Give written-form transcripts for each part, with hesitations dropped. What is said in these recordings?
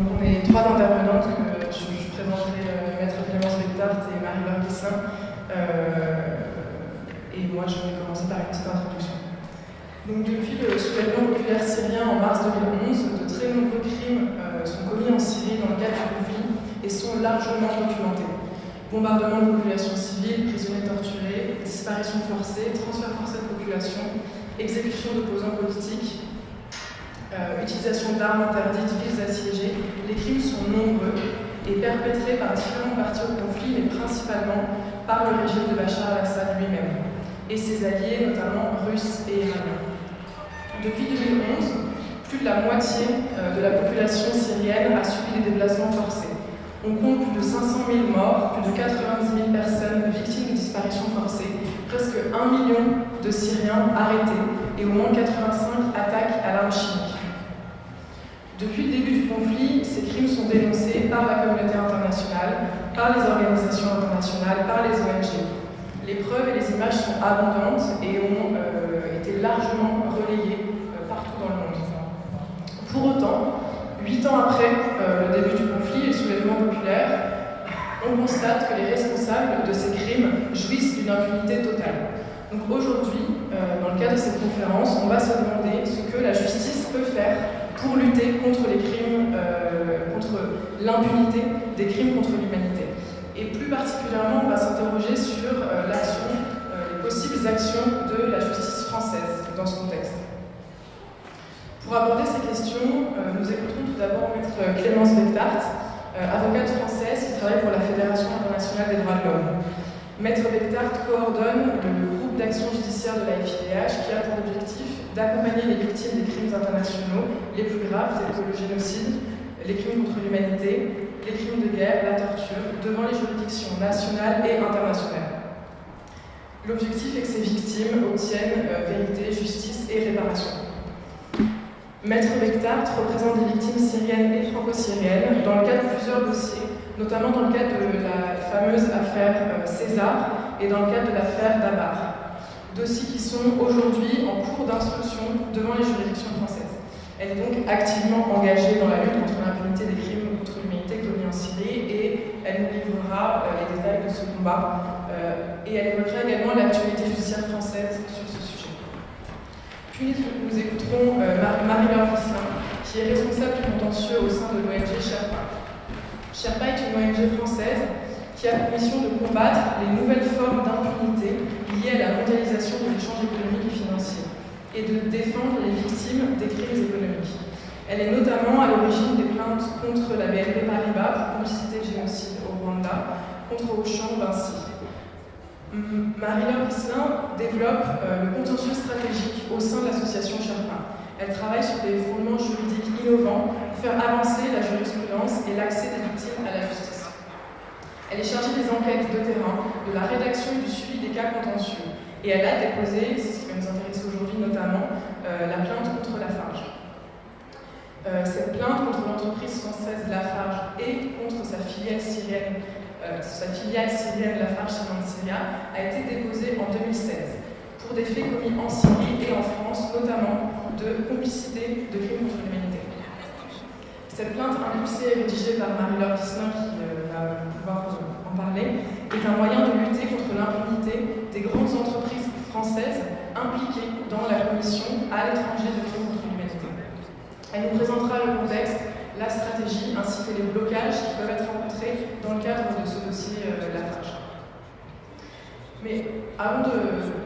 Donc on est trois intervenantes que je présenterai, Maître Clémence Bectart et Marie-Laure Ghislain. Et moi je vais commencer par une petite introduction. Donc depuis le soulèvement populaire syrien en mars 2011, de très nombreux crimes sont commis en Syrie dans le cadre du conflit et sont largement documentés. Bombardement de populations civiles, prisonniers torturés, disparitions forcées, transfert forcé de population, exécution d'opposants politiques, utilisation d'armes interdites, villes assiégées. Les crimes sont nombreux et perpétrés par différents partis au conflit, mais principalement par le régime de Bachar al-Assad lui-même et ses alliés, notamment russes et iraniens. Depuis 2011, plus de la moitié de la population syrienne a subi des déplacements forcés. On compte plus de 500 000 morts, plus de 90 000 personnes victimes de disparitions forcées, presque 1 million de Syriens arrêtés et au moins 85 attaques à l'arme chimique. Depuis le début du conflit, ces crimes sont dénoncés par la communauté internationale, par les organisations internationales, par les ONG. Les preuves et les images sont abondantes et ont été largement relayées partout dans le monde. Pour autant, 8 ans après le début du conflit et le soulèvement populaire, on constate que les responsables de ces crimes jouissent d'une impunité totale. Donc aujourd'hui, dans le cadre de cette conférence, on va se demander ce que la justice peut faire pour lutter contre les crimes, contre l'impunité des crimes contre l'humanité. Et plus particulièrement, on va s'interroger sur les possibles actions de la justice française dans ce contexte. Pour aborder ces questions, nous écouterons tout d'abord Maître Clémence Bectart, avocate française qui travaille pour la Fédération internationale des droits de l'homme. Maître Bectart coordonne le groupe d'action judiciaire de la FIDH qui a pour objectif d'accompagner les victimes des crimes internationaux les plus graves, tels que le génocide, les crimes contre l'humanité, les crimes de guerre, la torture, devant les juridictions nationales et internationales. L'objectif est que ces victimes obtiennent vérité, justice et réparation. Maître Bectart représente des victimes syriennes et franco-syriennes dans le cadre de plusieurs dossiers, notamment dans le cadre de la fameuse affaire César et dans le cadre de l'affaire Dabar. Dossiers qui sont aujourd'hui en cours d'instruction devant les juridictions françaises. Elle est donc activement engagée dans la lutte contre l'impunité des crimes contre l'humanité commis en Syrie et elle nous livrera les détails de ce combat et elle évoquera également l'actualité judiciaire française sur ce sujet. Puis nous écouterons Marie-Laure Ghislain, qui est responsable du contentieux au sein de l'ONG Sherpa. Sherpa est une ONG française qui a pour mission de combattre les nouvelles formes d'impunité liées à la mondialisation de l'échange économique et financier et de défendre les victimes des crimes économiques. Elle est notamment à l'origine des plaintes contre la BNP Paribas pour complicité de génocide au Rwanda, contre Auchan, Vinci. Marie-Laure Ghislain développe le contentieux stratégique au sein de l'association Sherpa. Elle travaille sur des fondements juridiques innovants pour faire avancer la jurisprudence et l'accès des victimes à la justice. Elle est chargée des enquêtes de terrain, de la rédaction et du suivi des cas contentieux. Et elle a déposé, c'est ce qui va nous intéresser aujourd'hui notamment, la plainte contre Lafarge. Cette plainte contre l'entreprise française Lafarge et contre sa filiale syrienne Lafarge Ciment Syria a été déposée en 2016 pour des faits commis en Syrie et en France, notamment de complicité de crimes contre l'humanité. Cette plainte impulsée et rédigée par Marie-Laure Ghislain, qui va pouvoir en parler, est un moyen de lutter contre l'impunité des grandes entreprises françaises impliquées dans la commission à l'étranger de crimes contre l'humanité. Elle nous présentera le contexte, la stratégie ainsi que les blocages qui peuvent être rencontrés dans le cadre de ce dossier Lafarge. Mais avant de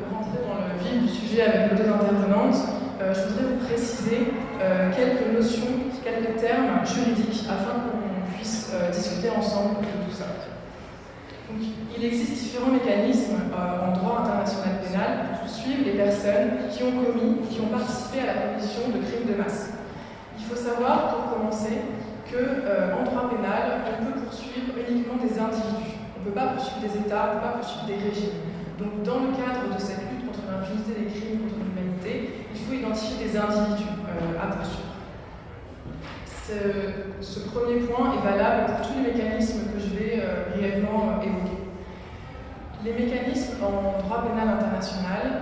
rentrer dans le vif du sujet avec nos deux intervenantes, je voudrais vous préciser quelques notions, quelques termes juridiques afin qu'on puisse discuter ensemble de tout ça. Donc, il existe différents mécanismes en droit international pénal pour poursuivre les personnes qui ont commis ou qui ont participé à la commission de crimes de masse. Il faut savoir, pour commencer, qu'en droit pénal, on peut poursuivre uniquement des individus. On ne peut pas poursuivre des États, on ne peut pas poursuivre des régimes. Donc, dans le cadre de cette lutte contre l'impunité des crimes contre l'humanité, il faut identifier des individus à poursuivre. Ce premier point est valable pour tous les mécanismes que je vais brièvement évoquer. Les mécanismes en droit pénal international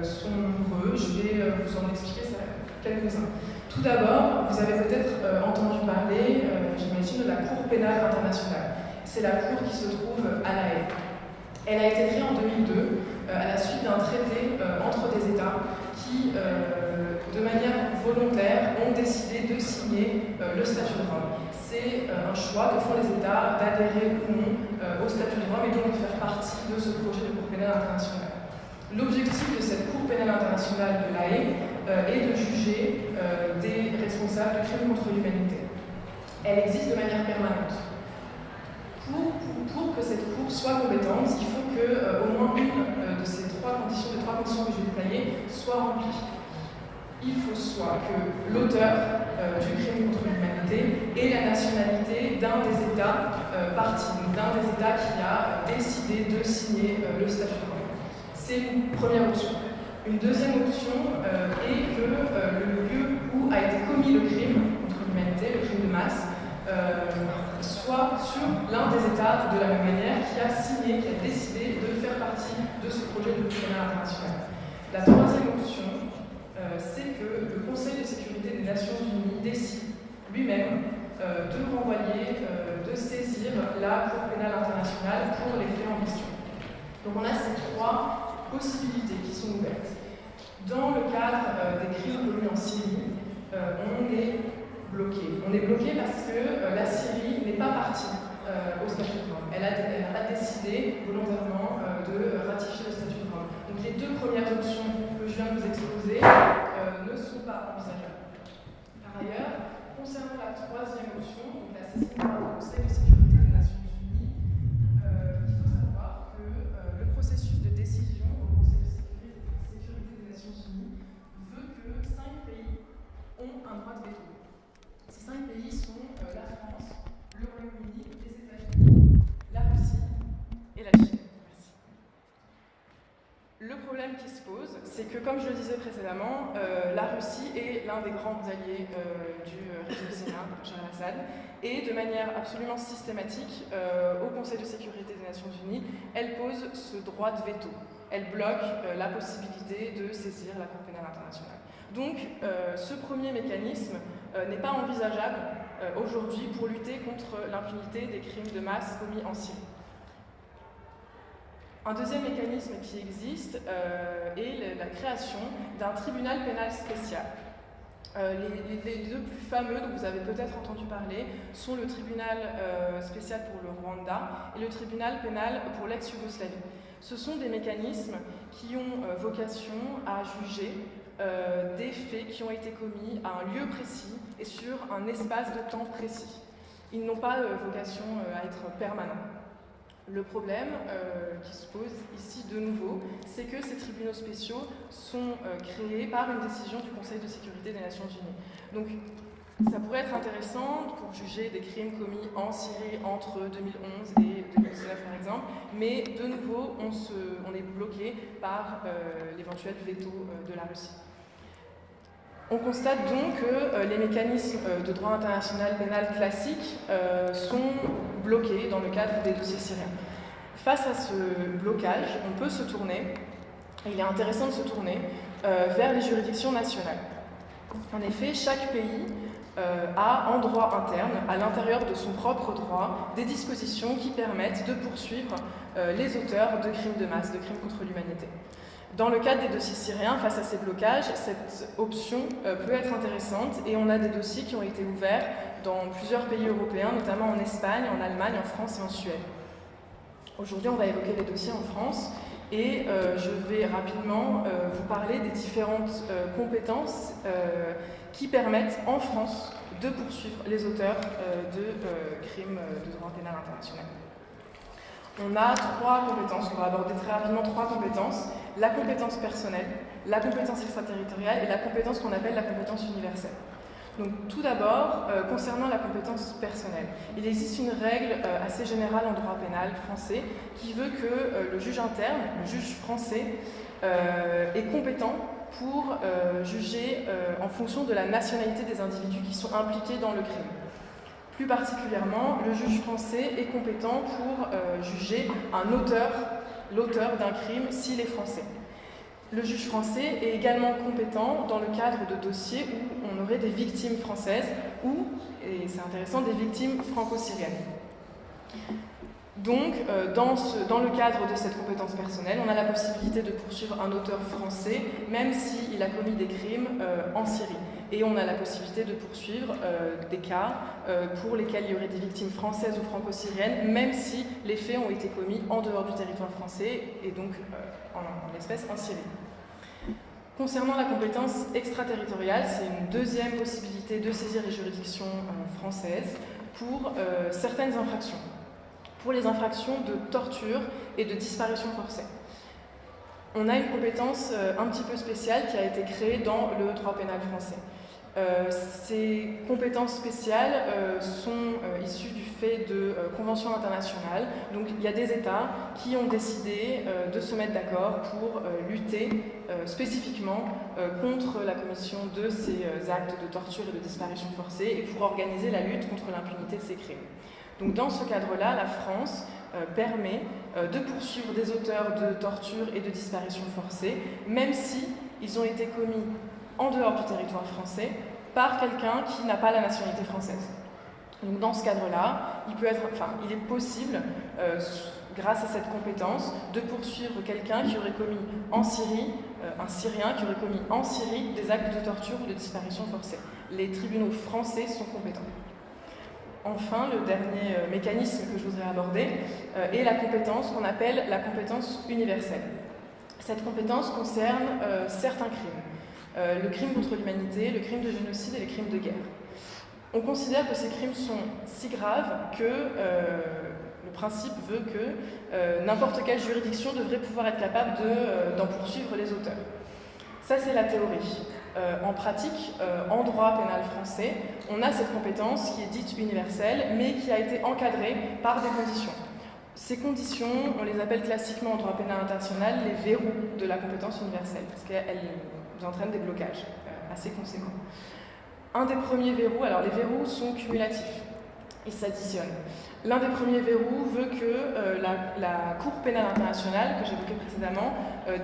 sont nombreux, je vais vous en expliquer quelques-uns. Tout d'abord, vous avez peut-être entendu parler, j'imagine, de la Cour pénale internationale. C'est la Cour qui se trouve à La Haye. Elle a été créée en 2002 à la suite d'un traité entre des États qui, de manière volontaire, ont décidé de signer le statut de Rome. C'est un choix que font les États d'adhérer ou non au statut de Rome et donc de faire partie de ce projet de Cour pénale internationale. L'objectif de cette Cour pénale internationale de La Haye est de juger des responsables de crimes contre l'humanité. Elle existe de manière permanente. Pour que cette Cour soit compétente, il faut qu'au moins une de ces trois conditions que je vais détailler soit remplie. Il faut soit que l'auteur du crime contre l'humanité ait la nationalité d'un des États partis, d'un des États qui a décidé de signer le statut de Rome. C'est une première option. Une deuxième option est que le lieu où a été commis le crime contre l'humanité, le crime de masse, soit sur l'un des États de la même manière qui a signé, qui a décidé de faire partie de ce projet de Cour pénale internationale. La troisième option, c'est que le Conseil de sécurité des Nations Unies décide lui-même de renvoyer, de saisir la Cour pénale internationale pour les faits en question. Donc on a ces trois possibilités qui sont ouvertes. Dans le cadre des crimes commis en Syrie, on est bloqué. On est bloqué parce que la Syrie n'est pas partie au statut de Rome. Elle n'a pas décidé volontairement de ratifier le statut de Rome. Donc les deux premières options que je viens de vous exposer ne sont pas envisageables. Par ailleurs, concernant la troisième option, donc la saisine par le Conseil de sécurité des Nations Unies, il faut savoir que le processus de décision au Conseil de sécurité des Nations Unies veut que 5 pays ont un droit de veto. Ces 5 pays sont la France, le Royaume-Uni, les États-Unis, la Russie et la Chine. Merci. Le problème qui se pose, c'est que, comme je le disais précédemment, la Russie est l'un des grands alliés du régime syrien, Bachar al-Assad, et de manière absolument systématique, au Conseil de sécurité des Nations Unies, elle pose ce droit de veto. Elle bloque la possibilité de saisir la Cour pénale internationale. Donc, ce premier mécanisme n'est pas envisageable aujourd'hui pour lutter contre l'impunité des crimes de masse commis en Syrie. Un deuxième mécanisme qui existe est la création d'un tribunal pénal spécial. Les deux plus fameux dont vous avez peut-être entendu parler sont le tribunal spécial pour le Rwanda et le tribunal pénal pour l'ex-Yougoslavie. Ce sont des mécanismes qui ont vocation à juger des faits qui ont été commis à un lieu précis et sur un espace de temps précis. Ils n'ont pas vocation à être permanents. Le problème qui se pose ici de nouveau, c'est que ces tribunaux spéciaux sont créés par une décision du Conseil de sécurité des Nations Unies. Donc ça pourrait être intéressant pour juger des crimes commis en Syrie entre 2011 et 2019 par exemple, mais de nouveau on est bloqué par l'éventuel veto de la Russie. On constate donc que les mécanismes de droit international pénal classique sont bloqués dans le cadre des dossiers syriens. Face à ce blocage, on peut se tourner, et il est intéressant de se tourner, vers les juridictions nationales. En effet, chaque pays a en droit interne, à l'intérieur de son propre droit, des dispositions qui permettent de poursuivre les auteurs de crimes de masse, de crimes contre l'humanité. Dans le cadre des dossiers syriens, face à ces blocages, cette option peut être intéressante et on a des dossiers qui ont été ouverts dans plusieurs pays européens, notamment en Espagne, en Allemagne, en France et en Suède. Aujourd'hui, on va évoquer les dossiers en France et je vais rapidement vous parler des différentes compétences qui permettent en France de poursuivre les auteurs de crimes de droit pénal international. On a 3 compétences, on va aborder très rapidement 3 compétences. La compétence personnelle, la compétence extraterritoriale et la compétence qu'on appelle la compétence universelle. Donc tout d'abord, concernant la compétence personnelle, il existe une règle assez générale en droit pénal français qui veut que le juge interne, le juge français, est compétent pour juger en fonction de la nationalité des individus qui sont impliqués dans le crime. Plus particulièrement, le juge français est compétent pour juger un auteur, l'auteur d'un crime, s'il est français. Le juge français est également compétent dans le cadre de dossiers où on aurait des victimes françaises ou, et c'est intéressant, des victimes franco-syriennes. Donc, dans le cadre de cette compétence personnelle, on a la possibilité de poursuivre un auteur français, même s'il a commis des crimes en Syrie. Et on a la possibilité de poursuivre des cas pour lesquels il y aurait des victimes françaises ou franco-syriennes, même si les faits ont été commis en dehors du territoire français, et donc en l'espèce en Syrie. Concernant la compétence extraterritoriale, c'est une deuxième possibilité de saisir les juridictions françaises pour certaines infractions. Pour les infractions de torture et de disparition forcée. On a une compétence un petit peu spéciale qui a été créée dans le droit pénal français. Ces compétences spéciales sont issues du fait de conventions internationales. Donc il y a des États qui ont décidé de se mettre d'accord pour lutter spécifiquement contre la commission de ces actes de torture et de disparition forcée et pour organiser la lutte contre l'impunité de ces crimes. Donc dans ce cadre-là, la France permet de poursuivre des auteurs de torture et de disparition forcée, même si ils ont été commis en dehors du territoire français par quelqu'un qui n'a pas la nationalité française. Donc dans ce cadre-là, il est possible, grâce à cette compétence, de poursuivre quelqu'un qui aurait commis en Syrie, un Syrien qui aurait commis en Syrie des actes de torture ou de disparition forcée. Les tribunaux français sont compétents. Enfin, le dernier mécanisme que je voudrais aborder est la compétence qu'on appelle la compétence universelle. Cette compétence concerne certains crimes. Le crime contre l'humanité, le crime de génocide et les crimes de guerre. On considère que ces crimes sont si graves que le principe veut que n'importe quelle juridiction devrait pouvoir être capable d'en poursuivre les auteurs. Ça, c'est la théorie. En pratique, en droit pénal français, on a cette compétence qui est dite universelle, mais qui a été encadrée par des conditions. Ces conditions, on les appelle classiquement en droit pénal international les verrous de la compétence universelle, parce qu'elles entraînent des blocages assez conséquents. Un des premiers verrous, alors les verrous sont cumulatifs, ils s'additionnent. L'un des premiers verrous veut que la Cour pénale internationale, que j'évoquais précédemment,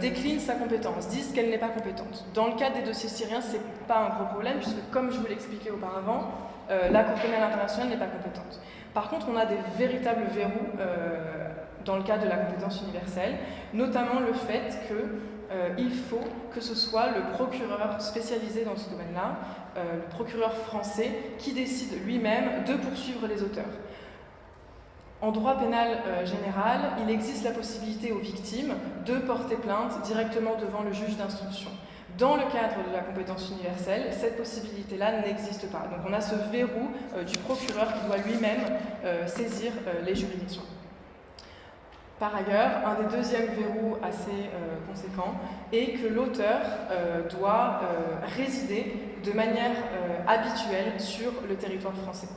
décline sa compétence, dise qu'elle n'est pas compétente. Dans le cadre des dossiers syriens, ce n'est pas un gros problème, puisque comme je vous l'expliquais auparavant, la Cour pénale internationale n'est pas compétente. Par contre, on a des véritables verrous dans le cadre de la compétence universelle, notamment le fait qu'il faut que ce soit le procureur spécialisé dans ce domaine-là, le procureur français, qui décide lui-même de poursuivre les auteurs. En droit pénal général, il existe la possibilité aux victimes de porter plainte directement devant le juge d'instruction. Dans le cadre de la compétence universelle, cette possibilité-là n'existe pas. Donc on a ce verrou du procureur qui doit lui-même saisir les juridictions. Par ailleurs, un des deuxièmes verrous assez conséquents est que l'auteur doit résider de manière habituelle sur le territoire français.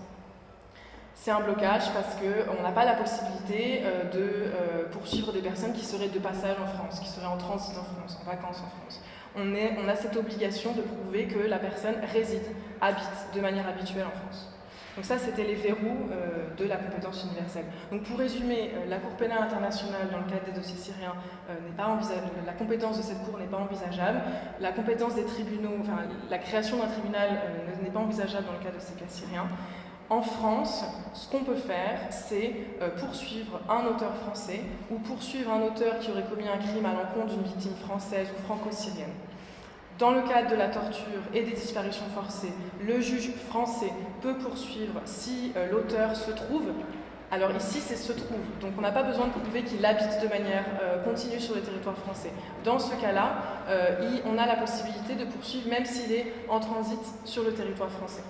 C'est un blocage parce qu'on n'a pas la possibilité de poursuivre des personnes qui seraient de passage en France, qui seraient en transit en France, en vacances en France. On a cette obligation de prouver que la personne réside, habite de manière habituelle en France. Donc ça, c'était les verrous de la compétence universelle. Donc pour résumer, la Cour pénale internationale, dans le cadre des dossiers syriens, n'est pas envisageable. La compétence de cette Cour n'est pas envisageable. La compétence des tribunaux, enfin la création d'un tribunal n'est pas envisageable dans le cadre de ces cas syriens. En France, ce qu'on peut faire, c'est poursuivre un auteur français ou poursuivre un auteur qui aurait commis un crime à l'encontre d'une victime française ou franco-syrienne. Dans le cadre de la torture et des disparitions forcées, le juge français peut poursuivre si l'auteur se trouve. Alors ici, c'est se trouve, donc on n'a pas besoin de prouver qu'il habite de manière continue sur le territoire français. Dans ce cas-là, on a la possibilité de poursuivre même s'il est en transit sur le territoire français.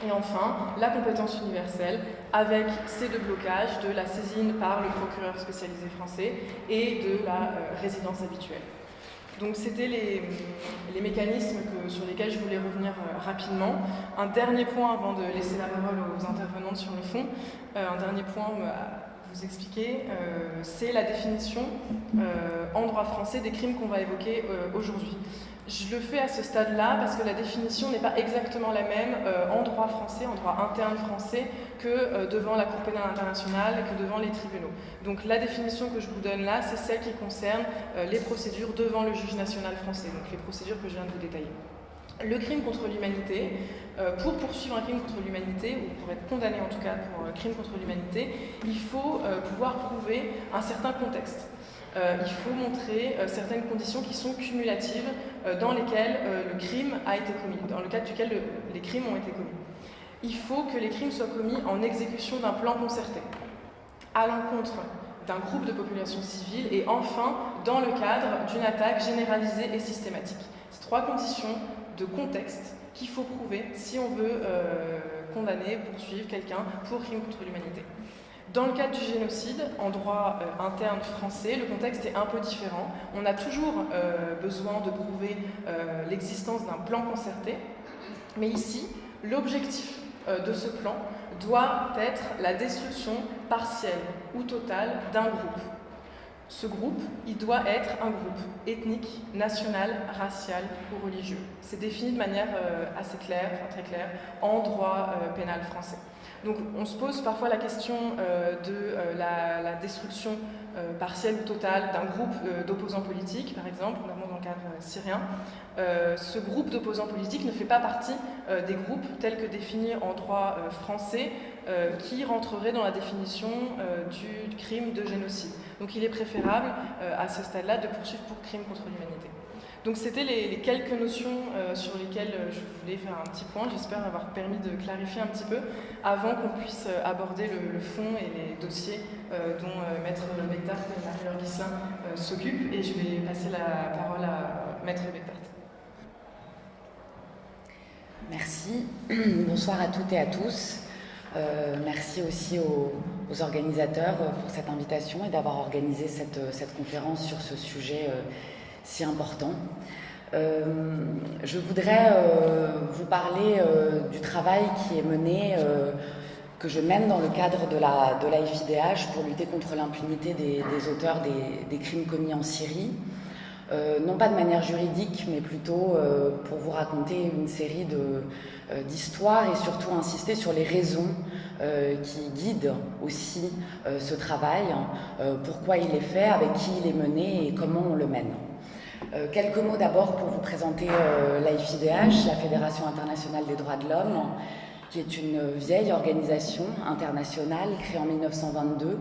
Et enfin, la compétence universelle avec ces deux blocages de la saisine par le procureur spécialisé français et de la résidence habituelle. Donc c'était les mécanismes sur lesquels je voulais revenir rapidement. Un dernier point avant de laisser la parole aux intervenantes sur le fond, un dernier point vous expliquer, c'est la définition en droit français des crimes qu'on va évoquer aujourd'hui. Je le fais à ce stade-là parce que la définition n'est pas exactement la même en droit français, en droit interne français, que devant la Cour pénale internationale, que devant les tribunaux. Donc la définition que je vous donne là, c'est celle qui concerne les procédures devant le juge national français, donc les procédures que je viens de vous détailler. Le crime contre l'humanité, pour poursuivre un crime contre l'humanité, ou pour être condamné en tout cas pour un crime contre l'humanité, il faut pouvoir prouver un certain contexte. Il faut montrer certaines conditions qui sont cumulatives dans lesquelles le crime a été commis, dans le cadre duquel les crimes ont été commis. Il faut que les crimes soient commis en exécution d'un plan concerté, à l'encontre d'un groupe de population civile et enfin dans le cadre d'une attaque généralisée et systématique. Ces trois conditions de contexte qu'il faut prouver si on veut condamner, poursuivre quelqu'un pour crime contre l'humanité. Dans le cadre du génocide, en droit interne français, le contexte est un peu différent. On a toujours besoin de prouver l'existence d'un plan concerté, mais ici, l'objectif de ce plan doit être la destruction partielle ou totale d'un groupe. Ce groupe, il doit être un groupe ethnique, national, racial ou religieux. C'est défini de manière assez claire, enfin très claire, en droit pénal français. Donc on se pose parfois la question de la destruction partielle ou totale d'un groupe d'opposants politiques, par exemple, notamment dans le cadre syrien. Ce groupe d'opposants politiques ne fait pas partie des groupes tels que définis en droit français qui rentreraient dans la définition du crime de génocide. Donc il est préférable à ce stade-là de poursuivre pour crime contre l'humanité. Donc c'était les quelques notions sur lesquelles je voulais faire un petit point. J'espère avoir permis de clarifier un petit peu avant qu'on puisse aborder le fond et les dossiers dont Maître Bechtart et Marie-Laure Ghislain s'occupent. Et je vais passer la parole à Maître Bechtart. Merci. Bonsoir à toutes et à tous. Merci aussi aux organisateurs pour cette invitation et d'avoir organisé cette conférence sur ce sujet si important. Je voudrais vous parler du travail qui est mené, que je mène dans le cadre de la FIDH pour lutter contre l'impunité des auteurs des crimes commis en Syrie. Non pas de manière juridique, mais plutôt pour vous raconter une série d'histoires et surtout insister sur les raisons qui guident aussi ce travail, pourquoi il est fait, avec qui il est mené et comment on le mène. Quelques mots d'abord pour vous présenter la FIDH, la Fédération internationale des droits de l'homme, qui est une vieille organisation internationale créée en 1922,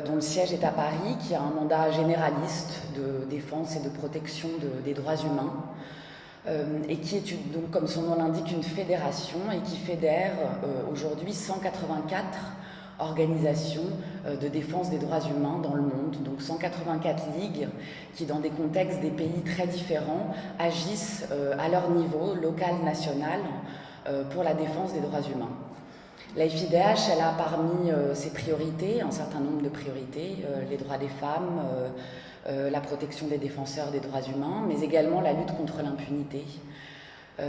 dont le siège est à Paris, qui a un mandat généraliste de défense et de protection des droits humains, et qui est donc, comme son nom l'indique, une fédération et qui fédère aujourd'hui 184 organisations de défense des droits humains dans le monde, donc 184 ligues qui, dans des contextes des pays très différents, agissent à leur niveau, local, national, pour la défense des droits humains. La FIDH, elle a parmi ses priorités, un certain nombre de priorités, les droits des femmes, la protection des défenseurs des droits humains, mais également la lutte contre l'impunité.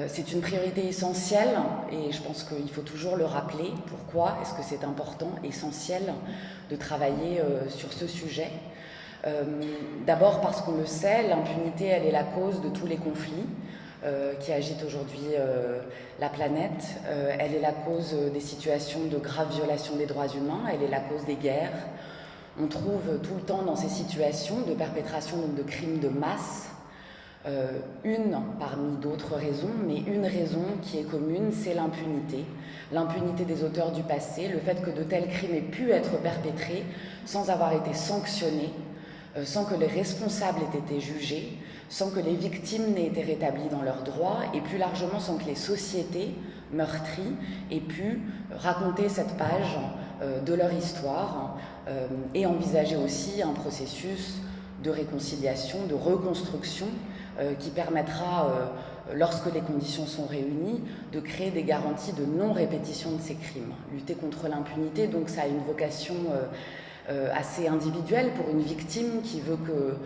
C'est une priorité essentielle et je pense qu'il faut toujours le rappeler. Pourquoi est-ce que c'est important, essentiel de travailler sur ce sujet ? D'abord parce qu'on le sait, l'impunité, elle est la cause de tous les conflits qui agitent aujourd'hui la planète. Elle est la cause des situations de graves violations des droits humains, elle est la cause des guerres. On trouve tout le temps dans ces situations de perpétration donc de crimes de masse, une parmi d'autres raisons, mais une raison qui est commune, c'est l'impunité. L'impunité des auteurs du passé, le fait que de tels crimes aient pu être perpétrés sans avoir été sanctionnés, sans que les responsables aient été jugés, sans que les victimes n'aient été rétablies dans leurs droits et plus largement sans que les sociétés meurtries aient pu raconter cette page de leur histoire et envisager aussi un processus de réconciliation, de reconstruction qui permettra, lorsque les conditions sont réunies, de créer des garanties de non-répétition de ces crimes. Lutter contre l'impunité, donc ça a une vocation assez individuelle pour une victime qui veut que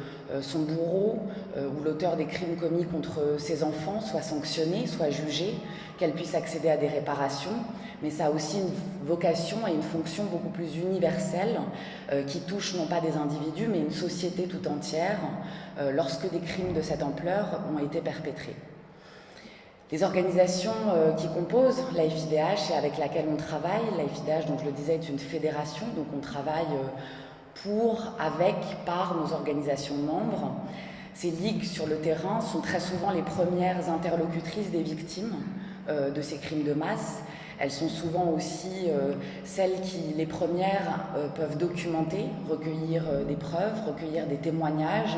son bourreau ou l'auteur des crimes commis contre ses enfants soit sanctionné, soit jugé, qu'elle puisse accéder à des réparations. Mais ça a aussi une vocation et une fonction beaucoup plus universelle qui touche non pas des individus mais une société tout entière lorsque des crimes de cette ampleur ont été perpétrés. Les organisations qui composent l'AFIDH et avec laquelle on travaille, l'AFIDH, donc je le disais, est une fédération, donc on travaille pour, avec, par nos organisations membres. Ces ligues sur le terrain sont très souvent les premières interlocutrices des victimes de ces crimes de masse. Elles sont souvent aussi celles qui, les premières, peuvent documenter, recueillir des preuves, recueillir des témoignages,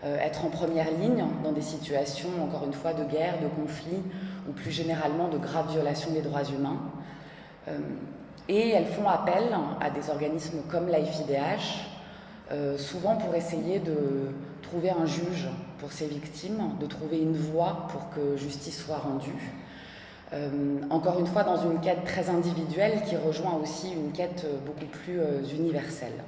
être en première ligne dans des situations, encore une fois, de guerre, de conflit ou plus généralement de graves violations des droits humains. Et elles font appel à des organismes comme l'AFIDH, souvent pour essayer de trouver un juge pour ces victimes, de trouver une voie pour que justice soit rendue. Encore une fois, dans une quête très individuelle qui rejoint aussi une quête beaucoup plus universelle.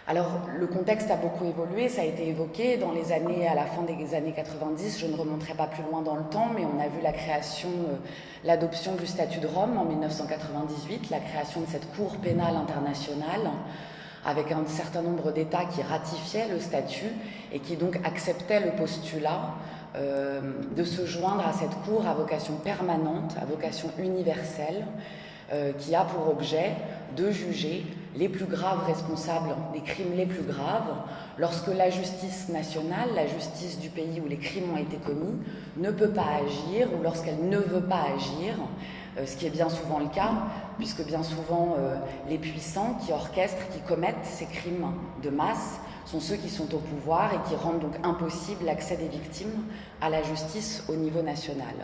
Alors, le contexte a beaucoup évolué, ça a été évoqué dans les années, à la fin des années 90, je ne remonterai pas plus loin dans le temps, mais on a vu la création, l'adoption du statut de Rome en 1998, la création de cette Cour pénale internationale, avec un certain nombre d'États qui ratifiaient le statut et qui donc acceptaient le postulat de se joindre à cette Cour à vocation permanente, à vocation universelle, qui a pour objet de juger les plus graves responsables des crimes les plus graves lorsque la justice nationale, la justice du pays où les crimes ont été commis, ne peut pas agir ou lorsqu'elle ne veut pas agir, ce qui est bien souvent le cas, puisque bien souvent les puissants qui orchestrent, qui commettent ces crimes de masse sont ceux qui sont au pouvoir et qui rendent donc impossible l'accès des victimes à la justice au niveau national.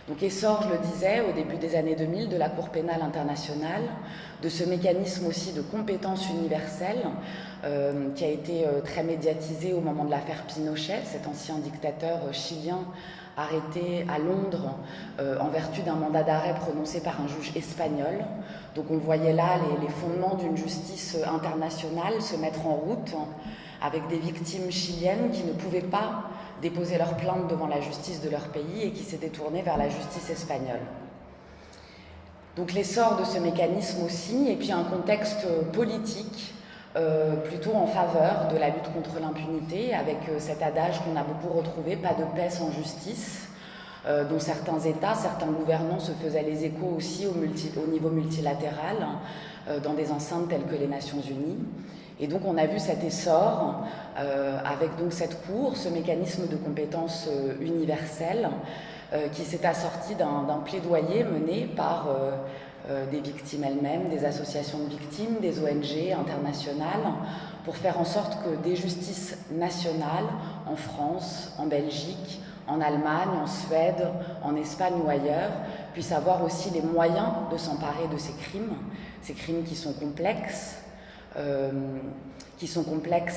Donc essor, je le disais, au début des années 2000, de la Cour pénale internationale, de ce mécanisme aussi de compétence universelle qui a été très médiatisé au moment de l'affaire Pinochet, cet ancien dictateur chilien arrêté à Londres en vertu d'un mandat d'arrêt prononcé par un juge espagnol. Donc on voyait là les fondements d'une justice internationale se mettre en route avec des victimes chiliennes qui ne pouvaient pas déposer leur plainte devant la justice de leur pays et qui s'étaient tournées vers la justice espagnole. Donc l'essor de ce mécanisme aussi, et puis un contexte politique plutôt en faveur de la lutte contre l'impunité, avec cet adage qu'on a beaucoup retrouvé, pas de paix sans justice, dont certains États, certains gouvernants se faisaient les échos aussi au niveau multilatéral, dans des enceintes telles que les Nations Unies. Et donc on a vu cet essor avec donc cette cour, ce mécanisme de compétence universelle qui s'est assorti d'un plaidoyer mené par des victimes elles-mêmes, des associations de victimes, des ONG internationales, pour faire en sorte que des justices nationales en France, en Belgique, en Allemagne, en Suède, en Espagne ou ailleurs, puissent avoir aussi les moyens de s'emparer de ces crimes qui sont complexes,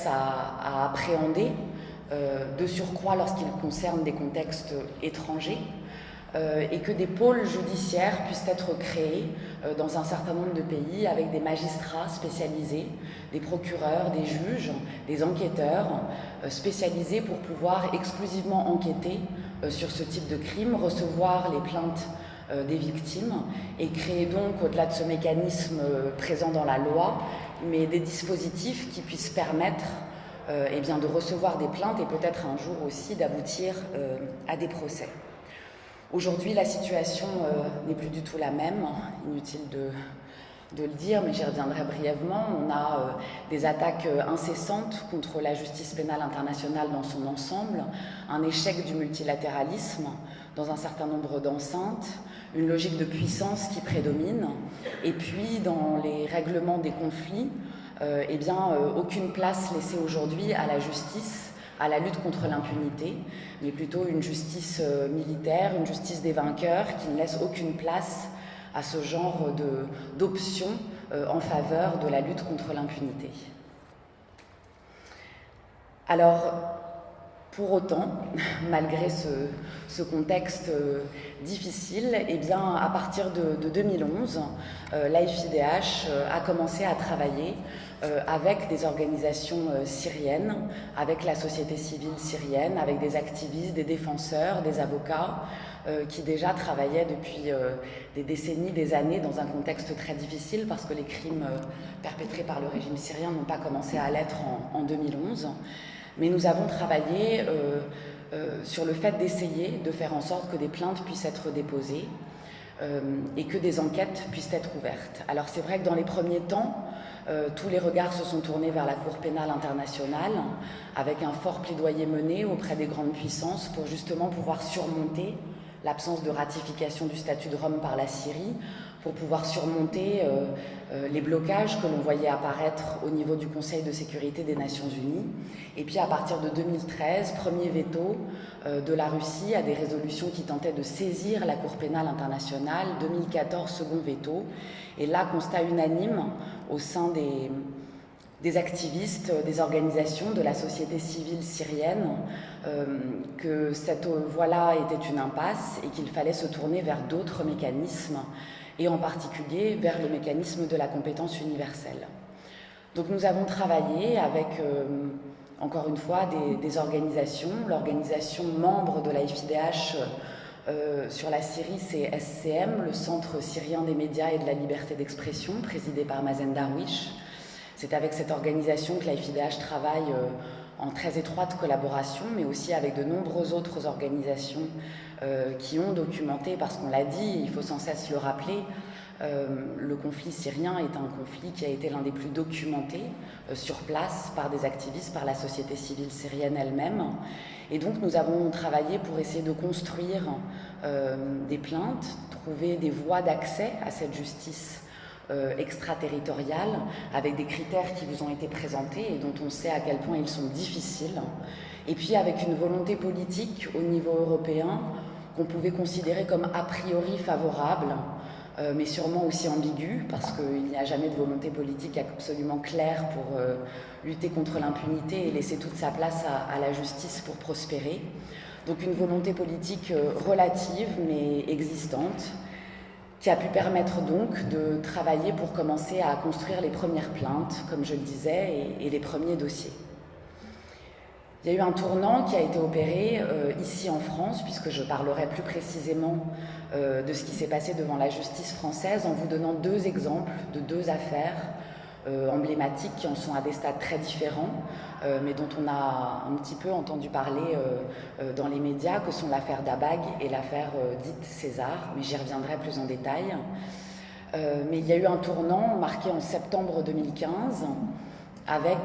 à appréhender, de surcroît lorsqu'ils concernent des contextes étrangers, et que des pôles judiciaires puissent être créés dans un certain nombre de pays avec des magistrats spécialisés, des procureurs, des juges, des enquêteurs spécialisés pour pouvoir exclusivement enquêter sur ce type de crime, recevoir les plaintes des victimes et créer donc, au-delà de ce mécanisme présent dans la loi, mais des dispositifs qui puissent permettre de recevoir des plaintes et peut-être un jour aussi d'aboutir à des procès. Aujourd'hui, la situation n'est plus du tout la même, inutile de le dire, mais j'y reviendrai brièvement. On a des attaques incessantes contre la justice pénale internationale dans son ensemble, un échec du multilatéralisme dans un certain nombre d'enceintes, une logique de puissance qui prédomine, et puis dans les règlements des conflits, aucune place laissée aujourd'hui à la justice, à la lutte contre l'impunité, mais plutôt une justice militaire, une justice des vainqueurs qui ne laisse aucune place à ce genre d'options en faveur de la lutte contre l'impunité. Alors, Pour autant, malgré ce contexte difficile, eh bien, à partir de 2011, l'AFIDH a commencé à travailler avec des organisations syriennes, avec la société civile syrienne, avec des activistes, des défenseurs, des avocats, qui déjà travaillaient depuis des décennies, des années, dans un contexte très difficile, parce que les crimes perpétrés par le régime syrien n'ont pas commencé à l'être en 2011. Mais nous avons travaillé sur le fait d'essayer de faire en sorte que des plaintes puissent être déposées et que des enquêtes puissent être ouvertes. Alors c'est vrai que dans les premiers temps, tous les regards se sont tournés vers la Cour pénale internationale, avec un fort plaidoyer mené auprès des grandes puissances pour justement pouvoir surmonter l'absence de ratification du statut de Rome par la Syrie, pour pouvoir surmonter les blocages que l'on voyait apparaître au niveau du Conseil de sécurité des Nations Unies. Et puis à partir de 2013, premier veto de la Russie à des résolutions qui tentaient de saisir la Cour pénale internationale, 2014, second veto. Et là, constat unanime au sein des activistes, des organisations, de la société civile syrienne, que cette voie-là était une impasse et qu'il fallait se tourner vers d'autres mécanismes, et en particulier vers le mécanisme de la compétence universelle. Donc nous avons travaillé avec, encore une fois, des organisations. L'organisation membre de l'AFIDH sur la Syrie, c'est SCM, le Centre syrien des médias et de la liberté d'expression, présidé par Mazen Darwish. C'est avec cette organisation que l'AFIDH travaille en très étroite collaboration, mais aussi avec de nombreuses autres organisations qui ont documenté, parce qu'on l'a dit, il faut sans cesse le rappeler, le conflit syrien est un conflit qui a été l'un des plus documentés sur place par des activistes, par la société civile syrienne elle-même. Et donc nous avons travaillé pour essayer de construire des plaintes, trouver des voies d'accès à cette justice extraterritoriale, avec des critères qui vous ont été présentés et dont on sait à quel point ils sont difficiles, et puis avec une volonté politique au niveau européen qu'on pouvait considérer comme a priori favorable, mais sûrement aussi ambiguë, parce qu'il n'y a jamais de volonté politique absolument claire pour lutter contre l'impunité et laisser toute sa place à la justice pour prospérer. Donc une volonté politique relative mais existante, qui a pu permettre donc de travailler pour commencer à construire les premières plaintes, comme je le disais, et les premiers dossiers. Il y a eu un tournant qui a été opéré ici en France, puisque je parlerai plus précisément de ce qui s'est passé devant la justice française en vous donnant deux exemples de deux affaires emblématiques qui en sont à des stades très différents, mais dont on a un petit peu entendu parler dans les médias, que sont l'affaire Dabag et l'affaire dite César, mais j'y reviendrai plus en détail. Mais il y a eu un tournant marqué en septembre 2015 avec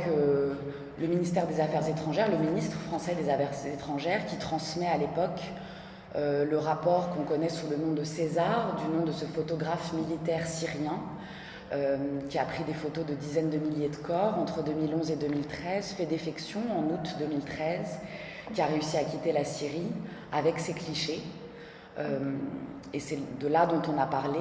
le ministère des Affaires étrangères, le ministre français des Affaires étrangères, qui transmet à l'époque le rapport qu'on connaît sous le nom de César, du nom de ce photographe militaire syrien, qui a pris des photos de dizaines de milliers de corps entre 2011 et 2013, fait défection en août 2013, qui a réussi à quitter la Syrie avec ses clichés. Et c'est de là dont on a parlé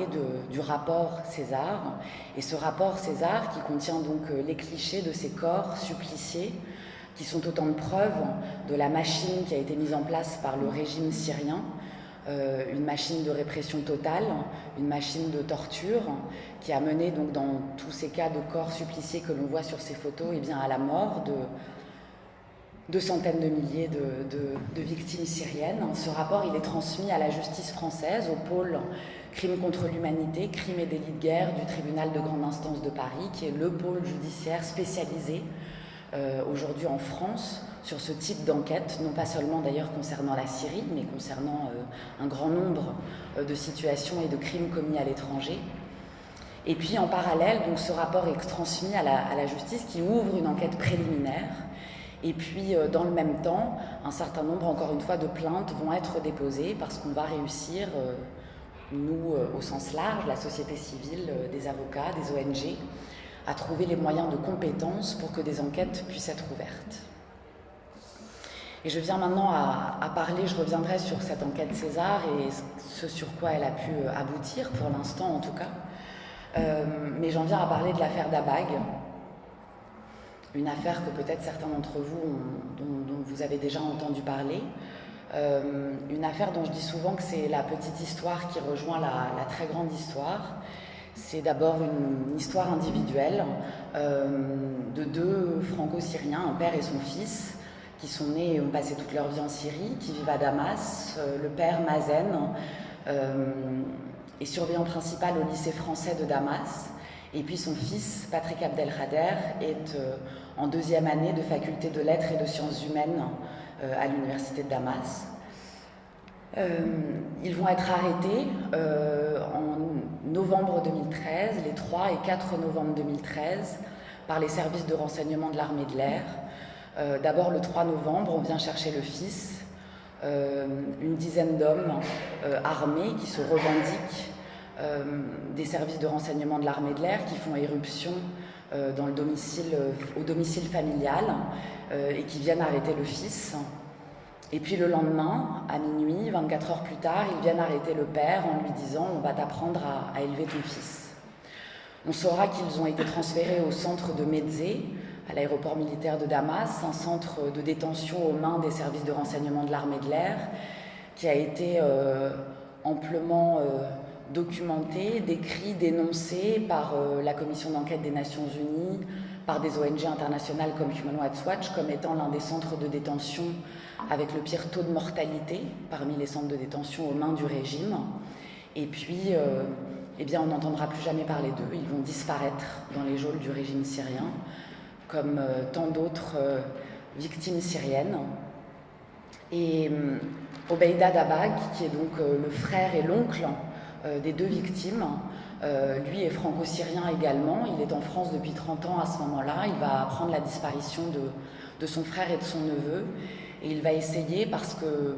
du rapport César. Et ce rapport César, qui contient donc les clichés de ces corps suppliciés, qui sont autant de preuves de la machine qui a été mise en place par le régime syrien, une machine de répression totale, une machine de torture, qui a mené donc dans tous ces cas de corps suppliciés que l'on voit sur ces photos, eh bien à la mort de centaines de milliers de victimes syriennes. Ce rapport, il est transmis à la justice française, au pôle crimes contre l'humanité, crimes et délits de guerre du tribunal de grande instance de Paris, qui est le pôle judiciaire spécialisé aujourd'hui en France sur ce type d'enquête, non pas seulement d'ailleurs concernant la Syrie, mais concernant un grand nombre de situations et de crimes commis à l'étranger. Et puis en parallèle, donc, ce rapport est transmis à la justice qui ouvre une enquête préliminaire. Et puis, dans le même temps, un certain nombre, encore une fois, de plaintes vont être déposées parce qu'on va réussir, nous, au sens large, la société civile, des avocats, des ONG, à trouver les moyens de compétence pour que des enquêtes puissent être ouvertes. Et je viens maintenant à parler, je reviendrai sur cette enquête César et ce sur quoi elle a pu aboutir, pour l'instant en tout cas. Mais j'en viens à parler de l'affaire Dabag. une affaire que peut-être certains d'entre vous dont vous avez déjà entendu parler. Une affaire dont je dis souvent que c'est la petite histoire qui rejoint la très grande histoire. C'est d'abord une histoire individuelle de deux franco-syriens, un père et son fils, qui sont nés et ont passé toute leur vie en Syrie, qui vivent à Damas. Le père, Mazen, est surveillant principal au lycée français de Damas. Et puis son fils, Patrick Abdelkader, est en deuxième année de faculté de lettres et de sciences humaines à l'université de Damas. Ils vont être arrêtés en novembre 2013, les 3 et 4 novembre 2013, par les services de renseignement de l'armée de l'air. D'abord, le 3 novembre, on vient chercher le fils, une dizaine d'hommes armés qui se revendiquent des services de renseignement de l'armée de l'air, qui font éruption au domicile familial et qui viennent arrêter le fils. Et puis le lendemain, à minuit, 24 heures plus tard, ils viennent arrêter le père en lui disant « on va t'apprendre à élever ton fils ». On saura qu'ils ont été transférés au centre de Mezzé, à l'aéroport militaire de Damas, un centre de détention aux mains des services de renseignement de l'armée de l'air, qui a été amplement documenté, décrit, dénoncé par la commission d'enquête des Nations Unies, par des ONG internationales comme Human Rights Watch, comme étant l'un des centres de détention avec le pire taux de mortalité parmi les centres de détention aux mains du régime. Et puis, eh bien, on n'entendra plus jamais parler d'eux. Ils vont disparaître dans les geôles du régime syrien, comme tant d'autres victimes syriennes. Et Obeida Dabag, qui est donc le frère et l'oncle des deux victimes, lui est franco-syrien également. Il est en France depuis 30 ans à ce moment-là. Il va apprendre la disparition de son frère et de son neveu. Et il va essayer parce que,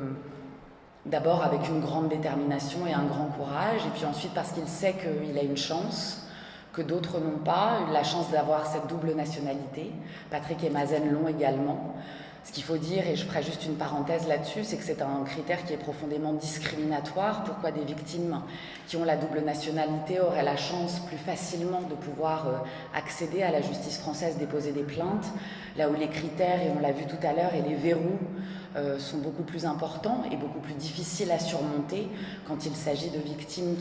d'abord avec une grande détermination et un grand courage, et puis ensuite parce qu'il sait qu'il a une chance que d'autres n'ont pas, la chance d'avoir cette double nationalité. Patrick et Mazen l'ont également. Ce qu'il faut dire, et je ferai juste une parenthèse là-dessus, c'est que c'est un critère qui est profondément discriminatoire. Pourquoi des victimes qui ont la double nationalité auraient la chance plus facilement de pouvoir accéder à la justice française, déposer des plaintes, là où les critères, et on l'a vu tout à l'heure, et les verrous sont beaucoup plus importants et beaucoup plus difficiles à surmonter quand il s'agit de victimes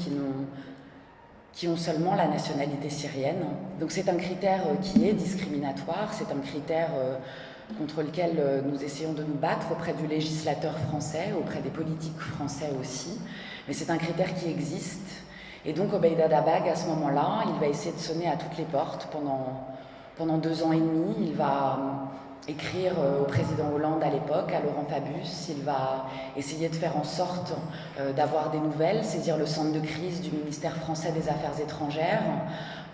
qui ont seulement la nationalité syrienne. Donc c'est un critère qui est discriminatoire, c'est un critère contre lequel nous essayons de nous battre auprès du législateur français, auprès des politiques français aussi. Mais c'est un critère qui existe. Et donc Obeida Dabag, à ce moment-là, il va essayer de sonner à toutes les portes pendant 2 ans et demi. Il va écrire au président Hollande à l'époque, à Laurent Fabius. Il va essayer de faire en sorte d'avoir des nouvelles, saisir le centre de crise du ministère français des Affaires étrangères,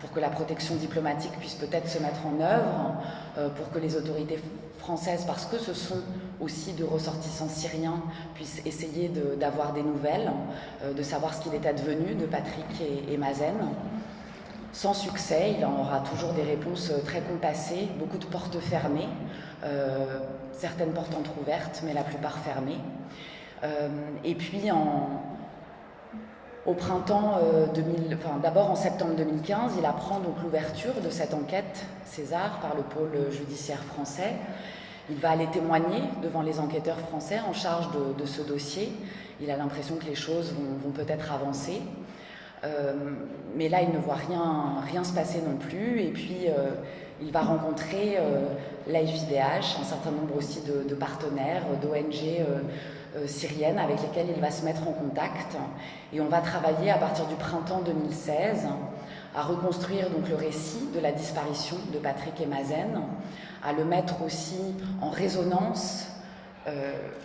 pour que la protection diplomatique puisse peut-être se mettre en œuvre, pour que les autorités françaises, parce que ce sont aussi de ressortissants syriens, puissent essayer d'avoir des nouvelles, de savoir ce qu'il est advenu de Patrick et Mazen. Sans succès, il en aura toujours des réponses très compassées, beaucoup de portes fermées, certaines portes entrouvertes, mais la plupart fermées. Et puis au printemps d'abord en septembre 2015, il apprend donc l'ouverture de cette enquête César par le pôle judiciaire français. Il va aller témoigner devant les enquêteurs français en charge de ce dossier. Il a l'impression que les choses vont peut-être avancer. Mais là, il ne voit rien se passer non plus. Et puis, il va rencontrer l'AFIDH, un certain nombre aussi de partenaires, d'ONG syriennes avec lesquelles il va se mettre en contact. Et on va travailler à partir du printemps 2016 à reconstruire donc le récit de la disparition de Patrick et Mazen, à le mettre aussi en résonance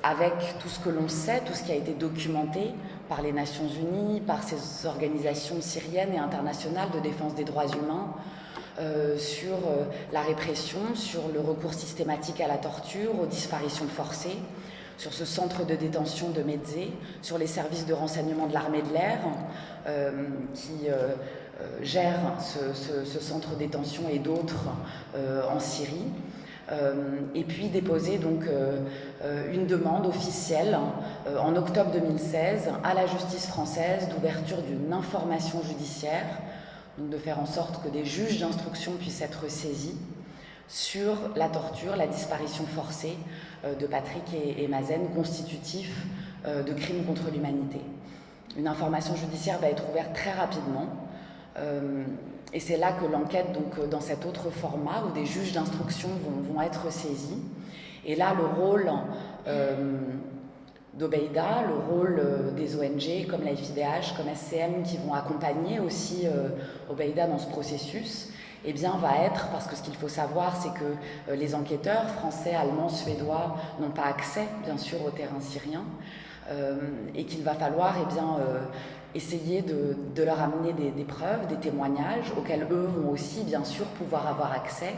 avec tout ce que l'on sait, tout ce qui a été documenté par les Nations Unies, par ces organisations syriennes et internationales de défense des droits humains, sur la répression, sur le recours systématique à la torture, aux disparitions forcées, sur ce centre de détention de Mezzé, sur les services de renseignement de l'armée de l'air qui gèrent ce centre de détention et d'autres en Syrie. Et puis déposer donc une demande officielle en octobre 2016 à la justice française d'ouverture d'une information judiciaire, donc de faire en sorte que des juges d'instruction puissent être saisis sur la torture, la disparition forcée de Patrick et Mazen, constitutifs de crimes contre l'humanité. Une information judiciaire va être ouverte très rapidement et c'est là que l'enquête, donc dans cet autre format où des juges d'instruction vont être saisis. Et là, le rôle d'Obeida, le rôle des ONG comme la FIDH, comme SCM qui vont accompagner aussi Obeida dans ce processus, eh bien, va être, parce que ce qu'il faut savoir, c'est que les enquêteurs français, allemands, suédois n'ont pas accès, bien sûr, au terrain syrien, et qu'il va falloir essayer de leur amener des preuves, des témoignages, auxquels eux vont aussi, bien sûr, pouvoir avoir accès,